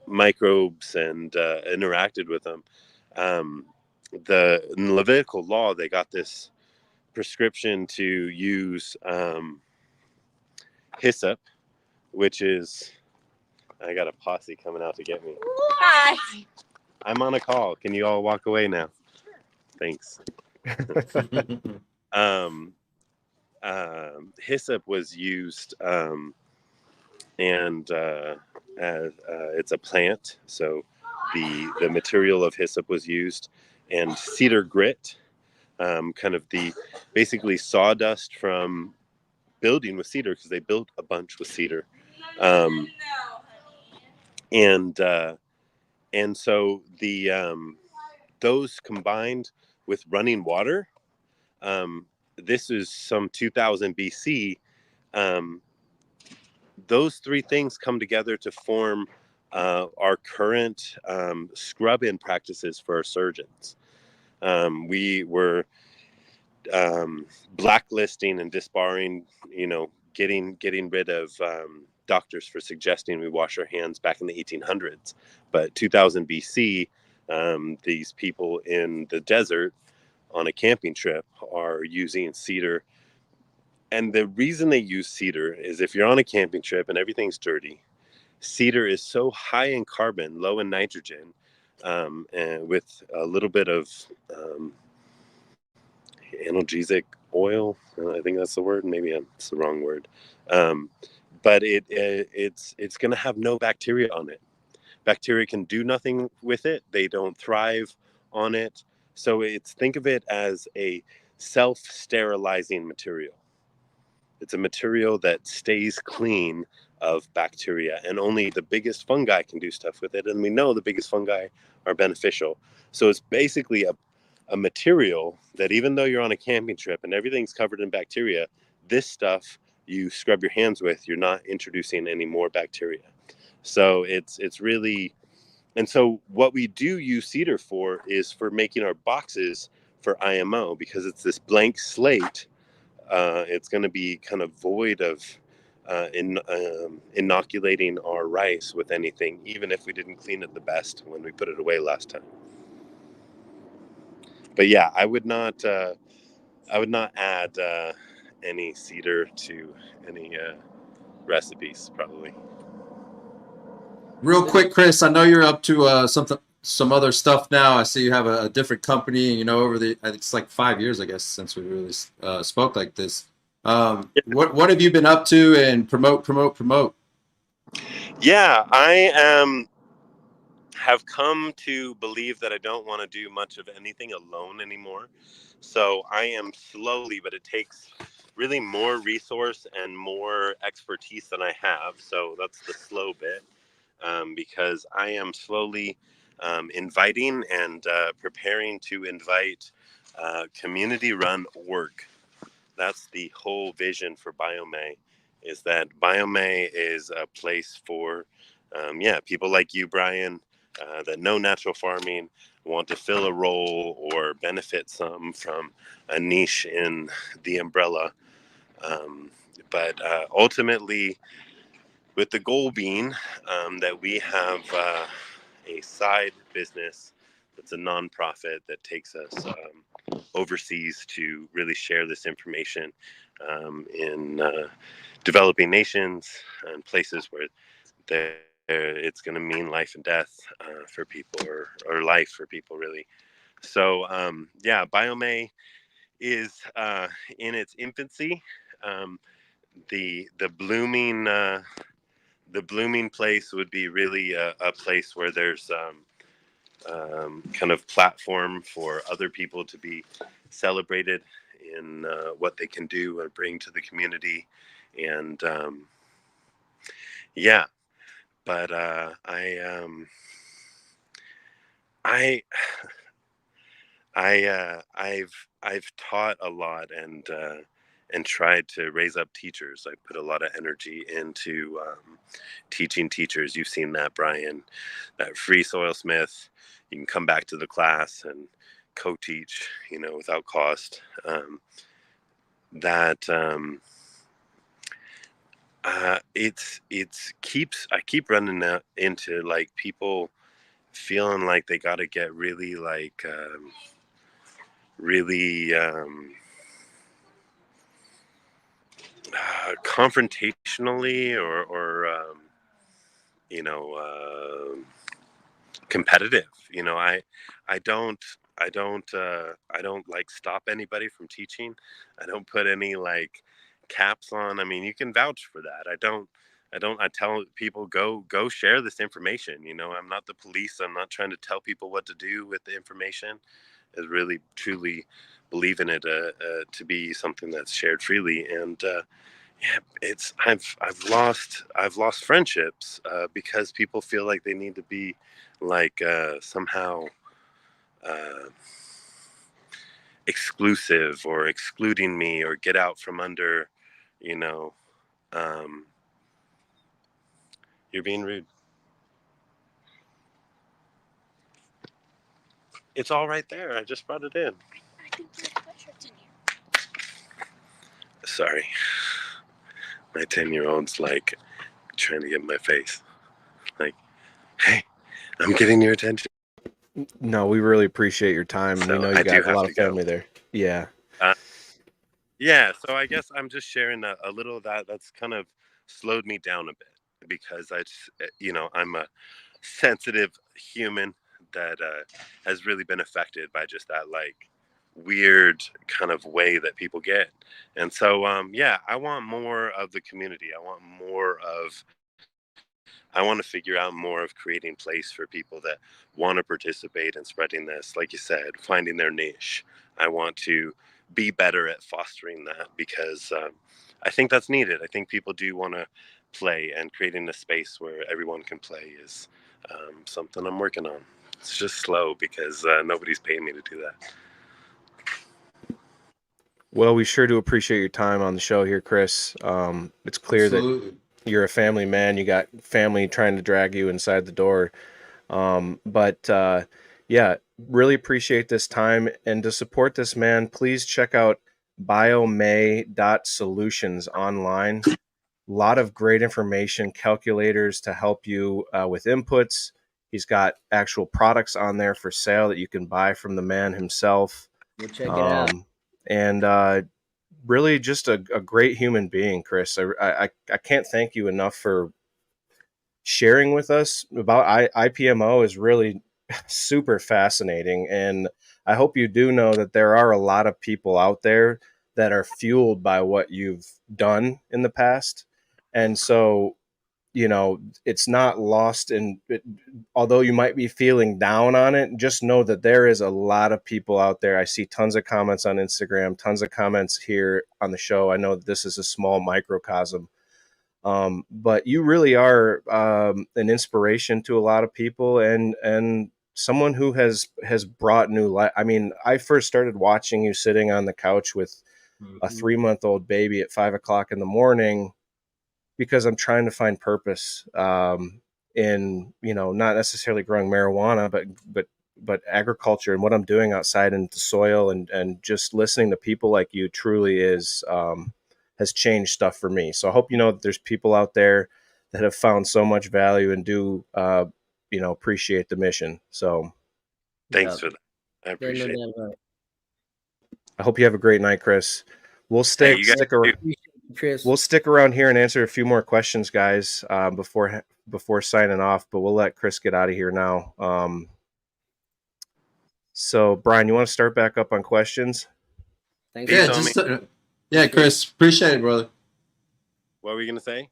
microbes and interacted with them, in the Levitical law, they got this prescription to use hyssop, which is, I got a posse coming out to get me. Hi. I'm on a call. Can you all walk away now? Thanks. Hyssop was used, and it's a plant, so the material of hyssop was used, and cedar grit, kind of the basically sawdust from building with cedar, because they built a bunch with cedar, and so those combined with running water. This is some 2000 BC. Those three things come together to form our current scrub-in practices for our surgeons. We were blacklisting and disbarring, getting rid of doctors for suggesting we wash our hands back in the 1800s. But 2000 BC, these people in the desert on a camping trip are using cedar. And the reason they use cedar is if you're on a camping trip and everything's dirty, cedar is so high in carbon, low in nitrogen, and with a little bit of analgesic oil. I think that's the word. Maybe it's the wrong word. But it's going to have no bacteria on it. Bacteria can do nothing with it. They don't thrive on it. So think of it as a self-sterilizing material. It's a material that stays clean of bacteria, and only the biggest fungi can do stuff with it. And we know the biggest fungi are beneficial. So it's basically a material that, even though you're on a camping trip and everything's covered in bacteria, this stuff you scrub your hands with, you're not introducing any more bacteria. So it's really, and so what we do use cedar for is for making our boxes for IMO, because it's this blank slate. It's going to be kind of void of inoculating our rice with anything, even if we didn't clean it the best when we put it away last time. But yeah, I would not add any cedar to any recipes, probably. Real quick, Chris, I know you're up to some other stuff now. I see you have a different company. Over it's like 5 years, I guess, since we really spoke like this. What have you been up to, and promote? Yeah, I have come to believe that I don't want to do much of anything alone anymore. So I am slowly, but it takes really more resource and more expertise than I have. So that's the slow bit, because I am slowly inviting and preparing to invite community-run work. That's the whole vision for biomei, is that biomei is a place for people like you, Brian, that know natural farming, want to fill a role or benefit some from a niche in the umbrella. But ultimately, with the goal being that we have a side business that's a nonprofit that takes us overseas to really share this information in developing nations and places where it's going to mean life and death for people, or life for people, really. So biomei is in its infancy. The blooming place would be really a place where there's kind of platform for other people to be celebrated in what they can do or bring to the community. And but I've taught a lot and tried to raise up teachers. I put a lot of energy into teaching teachers. You've seen that, Brian, that free soil smith. You can come back to the class and co-teach, without cost. I keep running into like people feeling like they got to get really confrontationally or competitive. I don't like stop anybody from teaching. I don't put any like caps on. I mean, you can vouch for that. I tell people, go share this information. I'm not the police. I'm not trying to tell people what to do with the information. I really truly believe in it to be something that's shared freely. And I've lost friendships because people feel like they need to be like somehow exclusive or excluding me or get out from under, you're being rude. It's all right there. I just brought it in. I can put sweatshirts in here. Sorry. My 10-year-old's like trying to get in my face. Like, hey, I'm getting your attention. No, we really appreciate your time. So we know you got a lot of family there. Yeah. So I guess I'm just sharing a little of that's kind of slowed me down a bit because I'm a sensitive human that has really been affected by just that like weird kind of way that people get. And so I want more of the community. I want to figure out more of creating place for people that want to participate in spreading this, like you said, finding their niche. I want to be better at fostering that because I think that's needed. I think people do want to play, and creating a space where everyone can play is something I'm working on. It's just slow because nobody's paying me to do that. Well, we sure do appreciate your time on the show here, Chris. It's clear Absolutely. that you're a family man. You got family trying to drag you inside the door. Really appreciate this time. And to support this man, please check out biomei.solutions online. A lot of great information, calculators to help you with inputs. He's got actual products on there for sale that you can buy from the man himself. We'll check it out. And really just a great human being, Chris. I can't thank you enough for sharing with us about IPMO. Is really super fascinating. And I hope you do know that there are a lot of people out there that are fueled by what you've done in the past. And so, it's not lost in it. Although you might be feeling down on it, just know that there is a lot of people out there. I see tons of comments on Instagram, tons of comments here on the show. I know that this is a small microcosm. But you really are an inspiration to a lot of people, and someone who has brought new life. I mean, I first started watching you sitting on the couch with a 3-month-old baby at 5 o'clock in the morning because I'm trying to find purpose in, you know, not necessarily growing marijuana, but agriculture and what I'm doing outside in the soil, and just listening to people like you truly is has changed stuff for me. So I hope you know that there's people out there that have found so much value and do you know, appreciate the mission. So Thanks for that. I appreciate it. I hope you have a great night, Chris. We'll Hey, you guys stick around. Chris. We'll stick around here and answer a few more questions, guys, before signing off. But we'll let Chris get out of here now. So, Brian, you want to start back up on questions? Thanks. Yeah, Peace, just yeah, Chris, appreciate it, brother. What were you gonna say?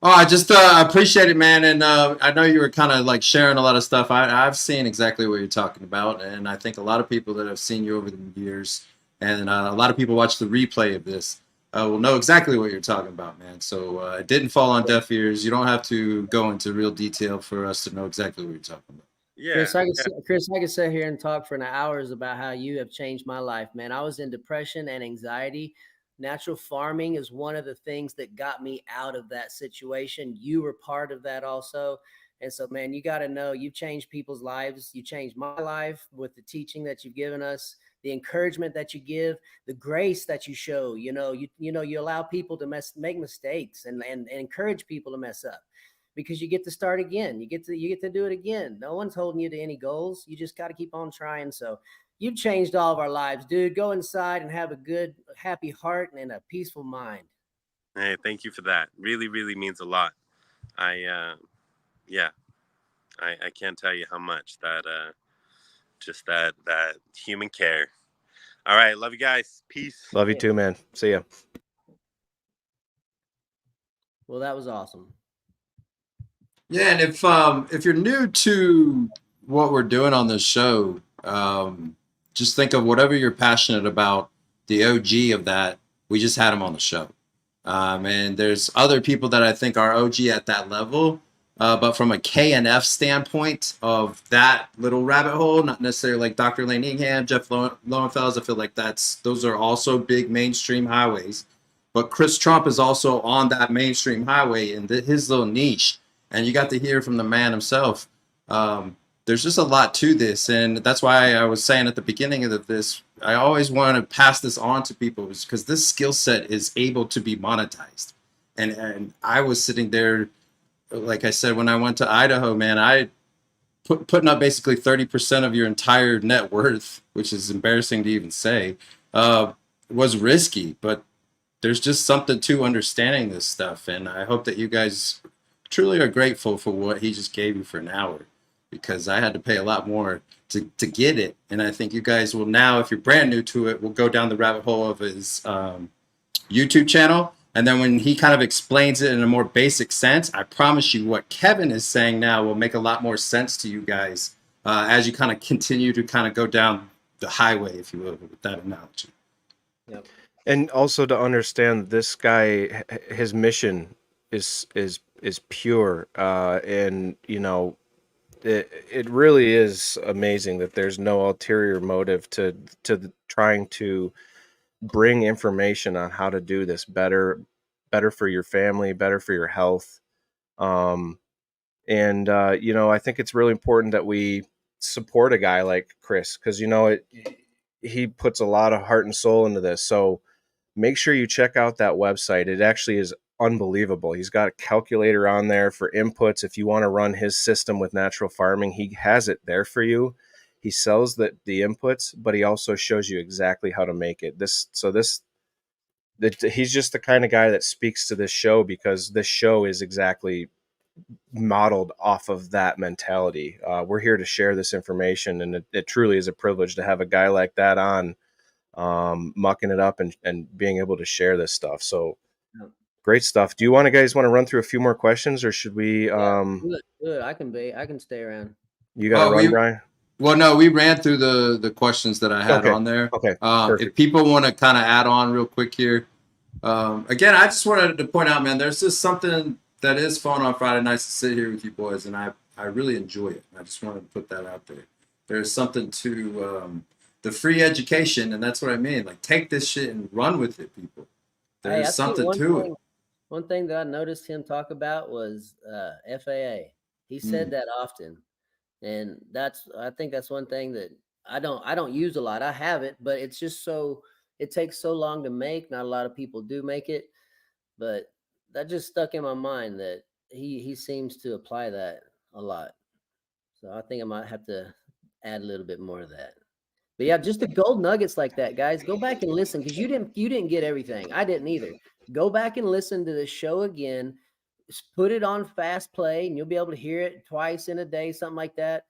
Oh, I just appreciate it, man. And I know you were kind of like sharing a lot of stuff. I've seen exactly what you're talking about. And I think a lot of people that have seen you over the years, and a lot of people watch the replay of this, will know exactly what you're talking about, man. So it didn't fall on deaf ears. You don't have to go into real detail for us to know exactly what you're talking about. Yeah, Chris, I could sit here and talk for hours about how you have changed my life, man. I was in depression and anxiety. Natural farming is one of the things that got me out of that situation. You were part of that also. And so, man, you got to know you've changed people's lives. You changed my life with the teaching that you've given us, the encouragement that you give, the grace that you show. You know, you allow people to make mistakes and encourage people to mess up, because you get to start again. You get to do it again. No one's holding you to any goals. You just got to keep on trying. So you've changed all of our lives, dude. Go inside and have a good, happy heart and a peaceful mind. Hey, thank you for that. Really, really means a lot. I can't tell you how much that just that human care. All right, love you guys. Peace. Love you too, man. See ya. Well, that was awesome. Yeah, and if you're new to what we're doing on this show, just think of whatever you're passionate about. The OG of that, we just had him on the show, and there's other people that I think are OG at that level, but from a K&F standpoint of that little rabbit hole, not necessarily like Dr. Lane Ingham, Jeff Lowenfels. I feel like those are also big mainstream highways, but Chris Trump is also on that mainstream highway in his little niche. And you got to hear from the man himself. There's just a lot to this. And that's why I was saying at the beginning of this, I always want to pass this on to people, because this skill set is able to be monetized. And I was sitting there, like I said, when I went to Idaho, man, I putting up basically 30% of your entire net worth, which is embarrassing to even say, was risky. But there's just something to understanding this stuff. And I hope that you guys truly are grateful for what he just gave you for an hour, because I had to pay a lot more to get it. And I think you guys will now, if you're brand new to it, will go down the rabbit hole of his YouTube channel. And then when he kind of explains it in a more basic sense, I promise you what Kevin is saying now will make a lot more sense to you guys as you kind of continue to kind of go down the highway, if you will, with that analogy. Yep. And also to understand this guy, his mission is pure, and you know, it really is amazing that there's no ulterior motive to trying to bring information on how to do this better for your family, better for your health. And you know, I think it's really important that we support a guy like Chris, because you know, he puts a lot of heart and soul into this. So make sure you check out that website. It actually is unbelievable. He's got a calculator on there for inputs. If you want to run his system with natural farming, he has it there for you. He sells the inputs, but he also shows you exactly how to make it. He's just the kind of guy that speaks to this show, because this show is exactly modeled off of that mentality. We're here to share this information, and it truly is a privilege to have a guy like that on, mucking it up and being able to share this stuff. So great stuff. Do you guys want to run through a few more questions, or should we? Good. I can stay around. You got to run, Brian? Well, no, we ran through the questions that I had on there. Okay. If people want to kind of add on real quick here, again, I just wanted to point out, man, there's just something that is fun on Friday nights to sit here with you boys, and I I really enjoy it. I just wanted to put that out there. There's something to the free education, and that's what I mean. Like, take this shit and run with it, people. Hey, There's I think something to it. one thing that I noticed him talk about was FAA. He said that often, and I think that's one thing that I don't use a lot. I have it, but it's just so it takes so long to make. Not a lot of people do make it, but that just stuck in my mind that he seems to apply that a lot. So I think I might have to add a little bit more of that. But yeah, just the gold nuggets like that, guys. Go back and listen because you didn't get everything. I didn't either. Go back and listen to the show again. Put it on fast play, and you'll be able to hear it twice in a day, something like that.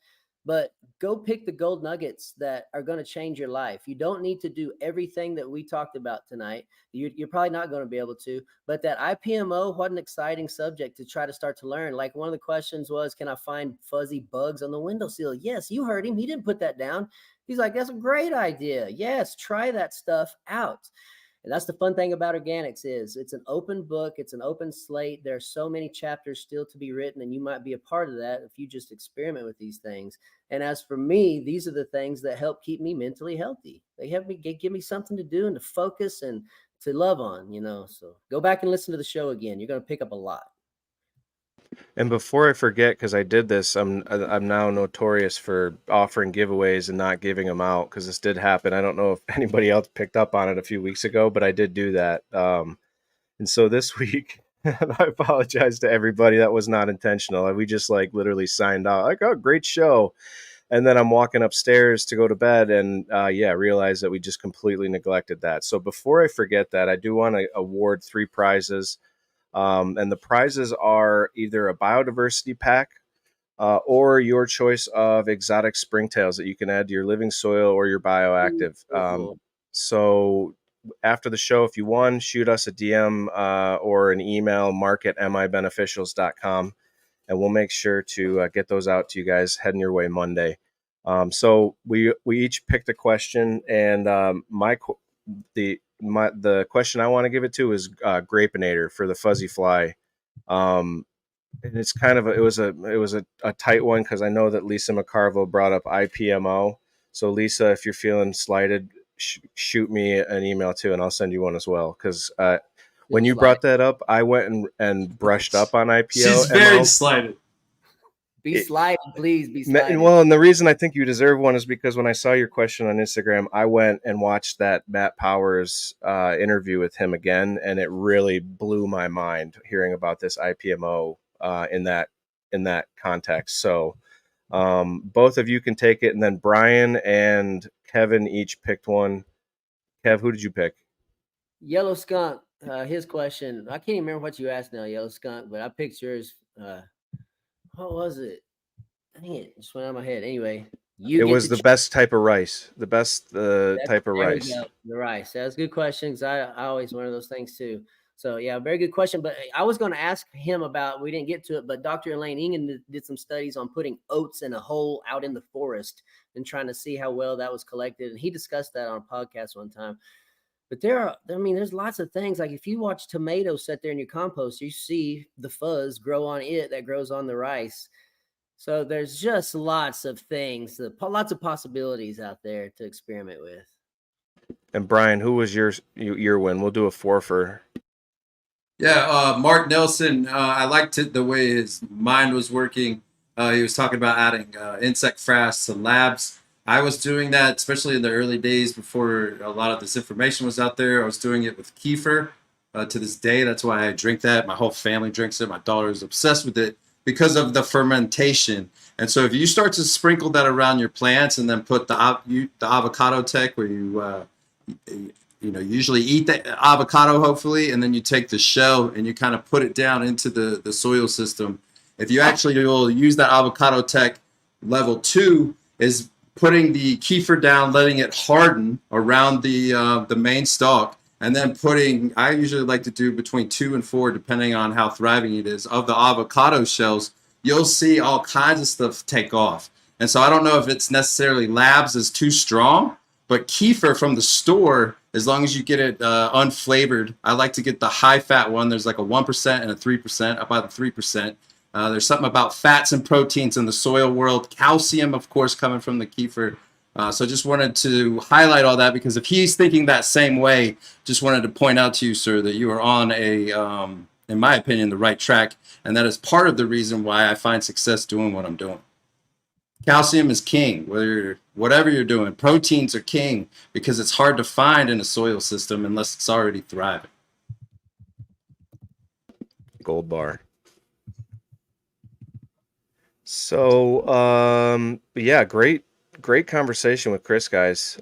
But go pick the gold nuggets that are going to change your life. You don't need to do everything that we talked about tonight. You're probably not going to be able to. But that IPMO, what an exciting subject to try to start to learn. Like one of the questions was, can I find fuzzy bugs on the windowsill? Yes, you heard him. He didn't put that down. He's like, that's a great idea. Yes, try that stuff out. And that's the fun thing about organics is it's an open book. It's an open slate. There are so many chapters still to be written, and you might be a part of that if you just experiment with these things. And as for me, these are the things that help keep me mentally healthy. They help me give me something to do and to focus and to love on, So go back and listen to the show again. You're going to pick up a lot. And before I forget, because I did this, I'm now notorious for offering giveaways and not giving them out because this did happen. I don't know if anybody else picked up on it a few weeks ago, but I did do that. And so this week, I apologize to everybody. That was not intentional. We just literally signed out like, oh, great show. And then I'm walking upstairs to go to bed and realize that we just completely neglected that. So before I forget that, I do want to award 3 prizes. And the prizes are either a biodiversity pack or your choice of exotic springtails that you can add to your living soil or your bioactive. So after the show, if you won, shoot us a DM or an email, mark@mibeneficials.com, and we'll make sure to get those out to you guys heading your way Monday. So we each picked a question, and the question I want to give it to is Grapinator for the fuzzy fly. And it's kind of it was a tight one because I know that Lisa McCarville brought up IPMO. So Lisa, if you're feeling slighted, shoot me an email too, and I'll send you one as well. Because when you brought that up, I went and brushed up on IPO. She's very slighted. Be sliding, please. Be sliding. Well, and the reason I think you deserve one is because when I saw your question on Instagram, I went and watched that Matt Powers interview with him again, and it really blew my mind hearing about this IPMO in that context. So both of you can take it, and then Brian and Kevin each picked one. Kev, who did you pick? Yellow Skunk. His question. I can't even remember what you asked now, Yellow Skunk, but I picked yours. What was it? Dang it, just went out of my head. Anyway, it was the best type of rice. The best type of rice. The rice. That's a good question because I always one of those things too. So yeah, very good question. But I was going to ask him about. We didn't get to it, but Dr. Elaine Ingen did some studies on putting oats in a hole out in the forest and trying to see how well that was collected. And he discussed that on a podcast one time. But there's lots of things. Like if you watch tomatoes set there in your compost, you see the fuzz grow on it that grows on the rice. So there's just lots of things, lots of possibilities out there to experiment with. And Brian, who was your win? We'll do a 4 for. Yeah, Mark Nelson. I liked it the way his mind was working. He was talking about adding insect frass to labs. I was doing that, especially in the early days before a lot of this information was out there. I was doing it with kefir to this day. That's why I drink that. My whole family drinks it. My daughter is obsessed with it because of the fermentation. And so if you start to sprinkle that around your plants and then put the avocado tech where you usually eat the avocado, hopefully, and then you take the shell and you kind of put it down into the soil system. If you actually will use that avocado tech, level 2 is putting the kefir down, letting it harden around the main stalk, and then I usually like to do between 2 and 4, depending on how thriving it is, of the avocado shells. You'll see all kinds of stuff take off. And so I don't know if it's necessarily labs is too strong, but kefir from the store, as long as you get it unflavored, I like to get the high fat one. There's like a 1% and a 3%. I buy the 3%. There's something about fats and proteins in the soil world. Calcium, of course, coming from the kefir. So just wanted to highlight all that, because if he's thinking that same way, just wanted to point out to you, sir, that you are on a, in my opinion, the right track. And that is part of the reason why I find success doing what I'm doing. Calcium is king, whatever you're doing. Proteins are king, because it's hard to find in a soil system unless it's already thriving. Gold bar. So, yeah, great conversation with Chris, guys.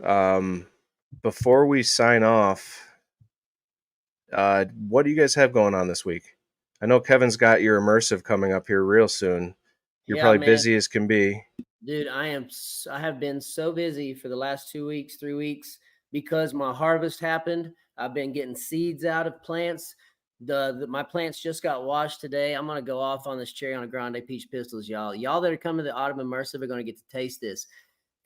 Before we sign off, what do you guys have going on this week? I know Kevin's got your immersive coming up here real soon. You're probably busy as can be. Dude, I have been so busy for the last 2 weeks, 3 weeks, because my harvest happened. I've been getting seeds out of plants. My plants just got washed today. I'm going to go off on this cherry on a grande peach pistols, y'all. Y'all that are coming to the autumn immersive are going to get to taste this.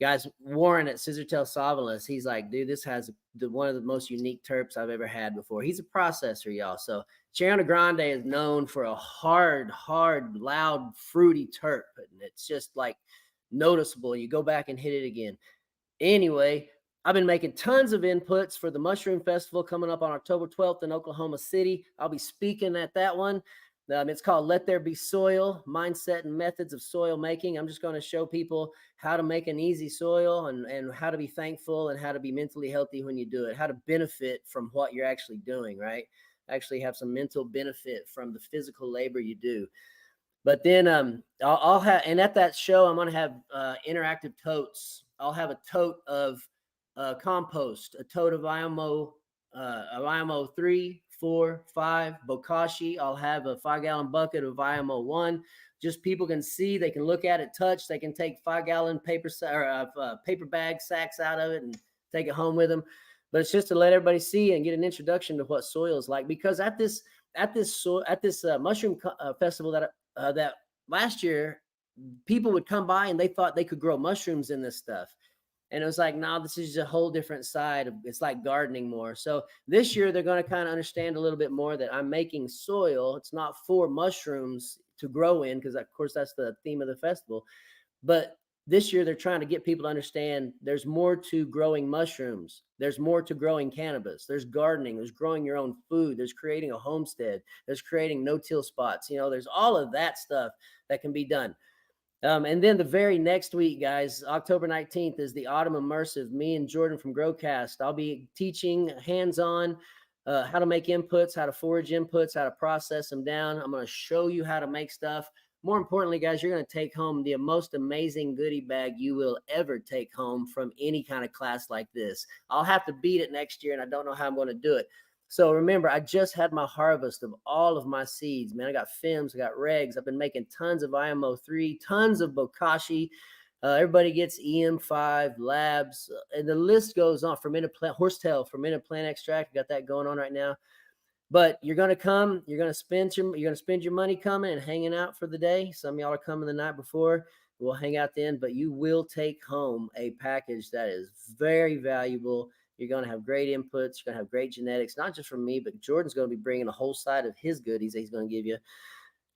Guys, Warren at Scissortail Savalas, he's like, dude, this has one of the most unique terps I've ever had before. He's a processor, y'all. So Cherry Grande is known for a hard, loud, fruity terp. And it's just like noticeable. You go back and hit it again. Anyway, I've been making tons of inputs for the Mushroom Festival coming up on October 12th in Oklahoma City. I'll be speaking at that one. It's called Let There Be Soil, Mindset and Methods of Soil Making. I'm just going to show people how to make an easy soil and how to be thankful and how to be mentally healthy when you do it, how to benefit from what you're actually doing, right? Actually have some mental benefit from the physical labor you do. But then I'll have, and at that show, I'm going to have interactive totes. I'll have a tote of compost, a tote of IMO 3, 4, 5 bokashi. I'll have a 5-gallon bucket of IMO 1. Just people can see, they can look at it, touch. They can take 5-gallon paper bag sacks out of it and take it home with them. But it's just to let everybody see and get an introduction to what soil is like. Because at this mushroom festival that last year, people would come by and they thought they could grow mushrooms in this stuff. And it was like, no, this is a whole different side. It's like gardening more. So this year, they're going to kind of understand a little bit more that I'm making soil. It's not for mushrooms to grow in, because, of course, that's the theme of the festival. But this year, they're trying to get people to understand there's more to growing mushrooms. There's more to growing cannabis. There's gardening. There's growing your own food. There's creating a homestead. There's creating no-till spots. There's all of that stuff that can be done. And then the very next week, guys, October 19th is the Autumn Immersive. Me and Jordan from Growcast. I'll be teaching hands-on how to make inputs, how to forage inputs, how to process them down. I'm going to show you how to make stuff. More importantly, guys, you're going to take home the most amazing goodie bag you will ever take home from any kind of class like this. I'll have to beat it next year, and I don't know how I'm going to do it. So remember, I just had my harvest of all of my seeds, man. I got FIMS, I got regs. I've been making tons of IMO 3, tons of bokashi. Everybody gets EM5, labs, and the list goes on. Fermented plant, horsetail, fermented plant extract. Got that going on right now. But you're going to come, you're going to spend your money coming and hanging out for the day. Some of y'all are coming the night before. We'll hang out then, but you will take home a package that is very valuable. You're going to have great inputs. You're going to have great genetics, not just from me, but Jordan's going to be bringing a whole side of his goodies that he's going to give you.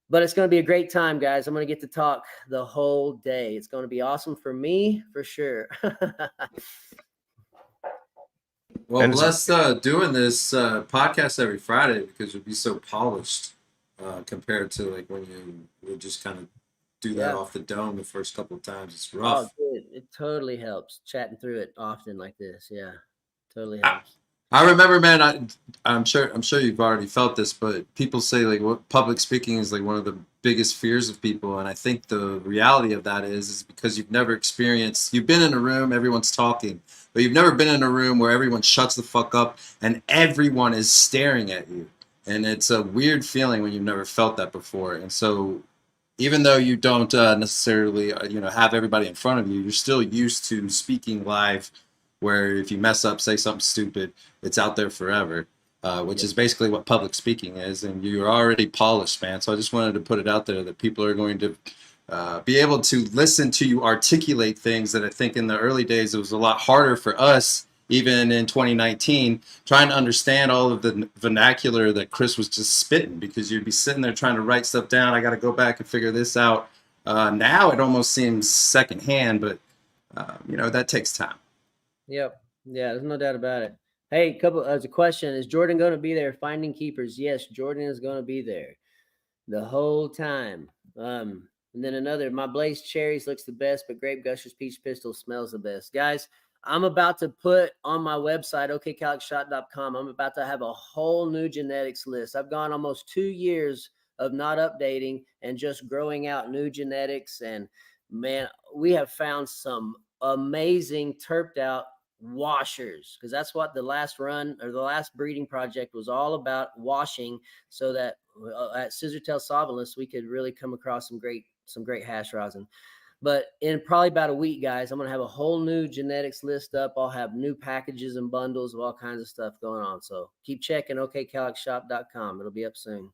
But it's going to be a great time, guys. I'm going to get to talk the whole day. It's going to be awesome for me, for sure. Well, bless doing this podcast every Friday, because you'll be so polished compared to like when you would just kind of do that off the dome the first couple of times. It's rough. Oh, dude, it totally helps chatting through it often like this. Yeah, totally helps. I remember, man. I'm sure you've already felt this, but people say like what public speaking is like one of the biggest fears of people, and I think the reality of that is because you've never experienced. You've been in a room, everyone's talking, but you've never been in a room where everyone shuts the fuck up and everyone is staring at you, and it's a weird feeling when you've never felt that before. And so, even though you don't necessarily have everybody in front of you, you're still used to speaking live, where if you mess up, say something stupid, it's out there forever, which is basically what public speaking is. And you're already polished, man. So I just wanted to put it out there that people are going to be able to listen to you articulate things that I think in the early days, it was a lot harder for us, even in 2019, trying to understand all of the vernacular that Chris was just spitting, because you'd be sitting there trying to write stuff down. I got to go back and figure this out. Now it almost seems secondhand, but you know, that takes time. Yep. Yeah, there's no doubt about it. Hey, as a question, is Jordan going to be there finding keepers? Yes, Jordan is going to be there the whole time. And then another, my Blaze Cherries looks the best, but Grape Gushers Peach Pistol smells the best. Guys, I'm about to put on my website, okcalicshot.com, I'm about to have a whole new genetics list. I've gone almost 2 years of not updating and just growing out new genetics. And man, we have found some amazing terped out washers, because that's what the last run or the last breeding project was all about, washing, so that at Scissortail Solventless we could really come across some great hash rosin. But in probably about a week, guys, I'm going to have a whole new genetics list up. I'll have new packages and bundles of all kinds of stuff going on. So keep checking okcalicshop.com. It'll be up soon.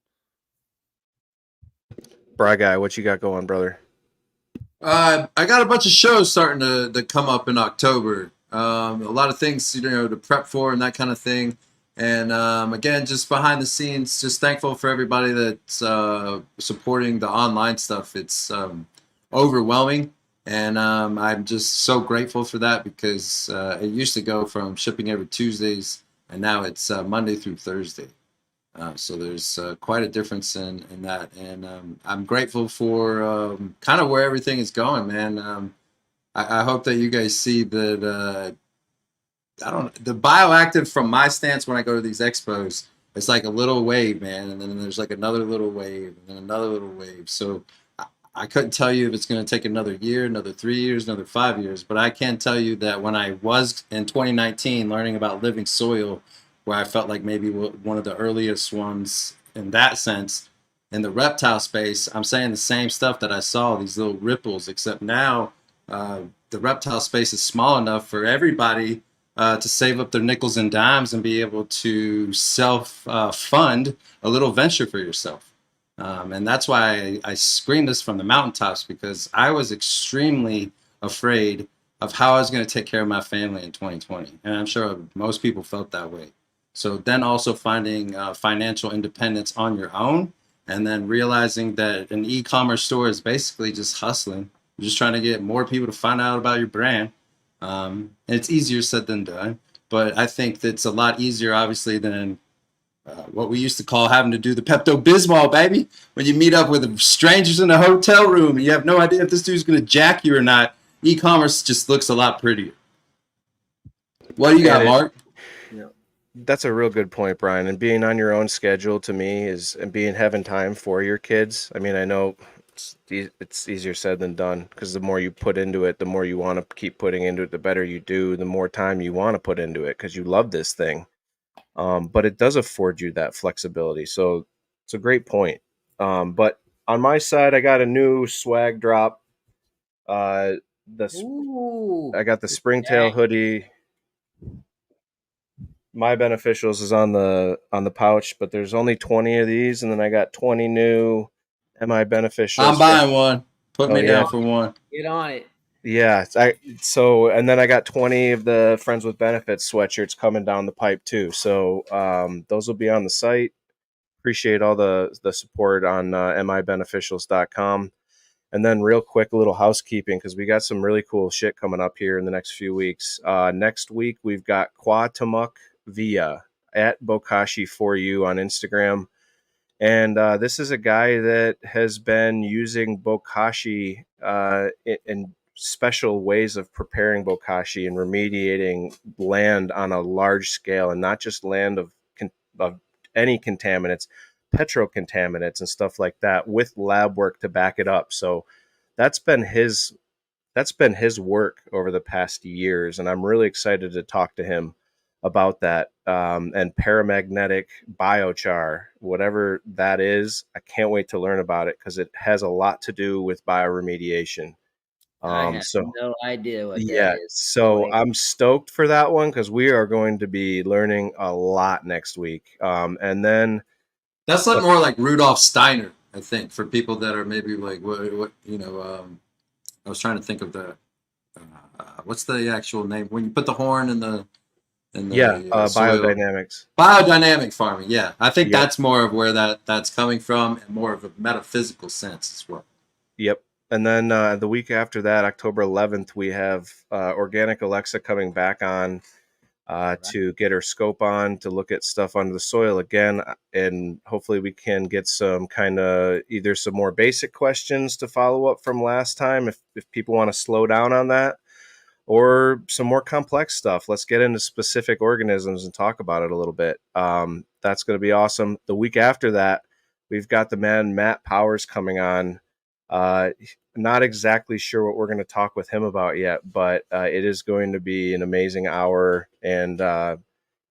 Bry Guy, what you got going, brother? I got a bunch of shows starting to come up in October. A lot of things, you know, to prep for and that kind of thing. And again, just behind the scenes, just thankful for everybody that's supporting the online stuff. It's overwhelming, and I'm just so grateful for that, because it used to go from shipping every Tuesdays, and now it's Monday through Thursday. So there's quite a difference in that, and I'm grateful for kind of where everything is going, man. I hope that you guys see that. The Bioactive, from my stance when I go to these expos, it's like a little wave, man, and then there's like another little wave, and then another little wave. So I couldn't tell you if it's going to take another year, another 3 years, another 5 years, but I can tell you that when I was in 2019 learning about living soil, where I felt like maybe one of the earliest ones in that sense, in the reptile space, I'm saying the same stuff that I saw, these little ripples, except now the reptile space is small enough for everybody to save up their nickels and dimes and be able to self-fund a little venture for yourself. And that's why I screamed this from the mountaintops, because I was extremely afraid of how I was going to take care of my family in 2020. And I'm sure most people felt that way. So then also finding financial independence on your own, and then realizing that an e-commerce store is basically just hustling. You're just trying to get more people to find out about your brand. And it's easier said than done, but I think that's a lot easier, obviously, than what we used to call having to do the Pepto-Bismol, baby. When you meet up with strangers in a hotel room and you have no idea if this dude's going to jack you or not, e-commerce just looks a lot prettier. What do you got, Mark? That's a real good point, Brian. And being on your own schedule, to me, and having time for your kids. I mean, I know it's easier said than done, because the more you put into it, the more you want to keep putting into it, the better you do, the more time you want to put into it, because you love this thing. But it does afford you that flexibility. So it's a great point. But on my side, I got a new swag drop. I got the Springtail hoodie. My Beneficials is on the pouch, but there's only 20 of these, and then I got 20 new MI Beneficials. I'm buying one. Put me down for one. Get on it. Yeah, and then I got 20 of the Friends with Benefits sweatshirts coming down the pipe too. So those will be on the site. Appreciate all the support on mibeneficials.com. And then real quick, a little housekeeping, because we got some really cool shit coming up here in the next few weeks. Next week, we've got Quatamuk Via at Bokashi4U on Instagram. And this is a guy that has been using Bokashi in special ways of preparing Bokashi and remediating land on a large scale, and not just land of any contaminants, petrocontaminants and stuff like that, with lab work to back it up. So that's been his work over the past years, and I'm really excited to talk to him about that. And paramagnetic biochar, whatever that is, I can't wait to learn about it, because it has a lot to do with bioremediation. I have no idea what that is. So I'm stoked for that one, because we are going to be learning a lot next week. And then that's like more like Rudolf Steiner, I think, for people that are maybe like what I was trying to think of the what's the actual name when you put the horn in the And Yeah, the soil biodynamics. biodynamic farming. Yeah, I think Yep. that's more of where that's coming from, and more of a metaphysical sense as well. Yep. And then the week after that, October 11th, we have Organic Alexa coming back on to get her scope on, to look at stuff under the soil again. And hopefully we can get some kind of either some more basic questions to follow up from last time if people want to slow down on that, or some more complex stuff. Let's get into specific organisms and talk about it a little bit. That's going to be awesome. The week after that, we've got the man Matt Powers coming on. Uh, Not exactly sure what we're going to talk with him about yet, but it is going to be an amazing hour, and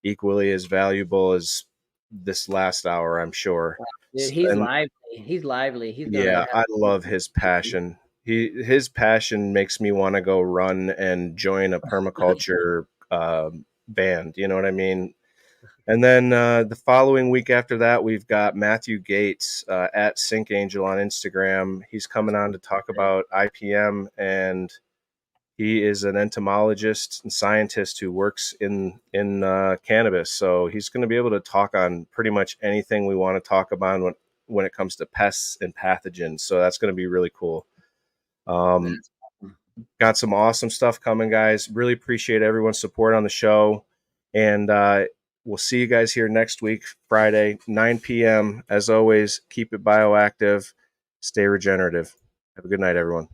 equally as valuable as this last hour, I'm sure. Dude, he's And lively. He's lively. He's gonna yeah, have I love his passion. His passion makes me want to go run and join a permaculture band. You know what I mean? And then the following week after that, we've got Matthew Gates at Sync Angel on Instagram. He's coming on to talk about IPM, and he is an entomologist and scientist who works in cannabis. So he's going to be able to talk on pretty much anything we want to talk about when it comes to pests and pathogens. So that's going to be really cool. Got some awesome stuff coming, guys. Really appreciate everyone's support on the show. And we'll see you guys here next week, Friday, 9 p.m. As always, keep it bioactive, stay regenerative. Have a good night, everyone.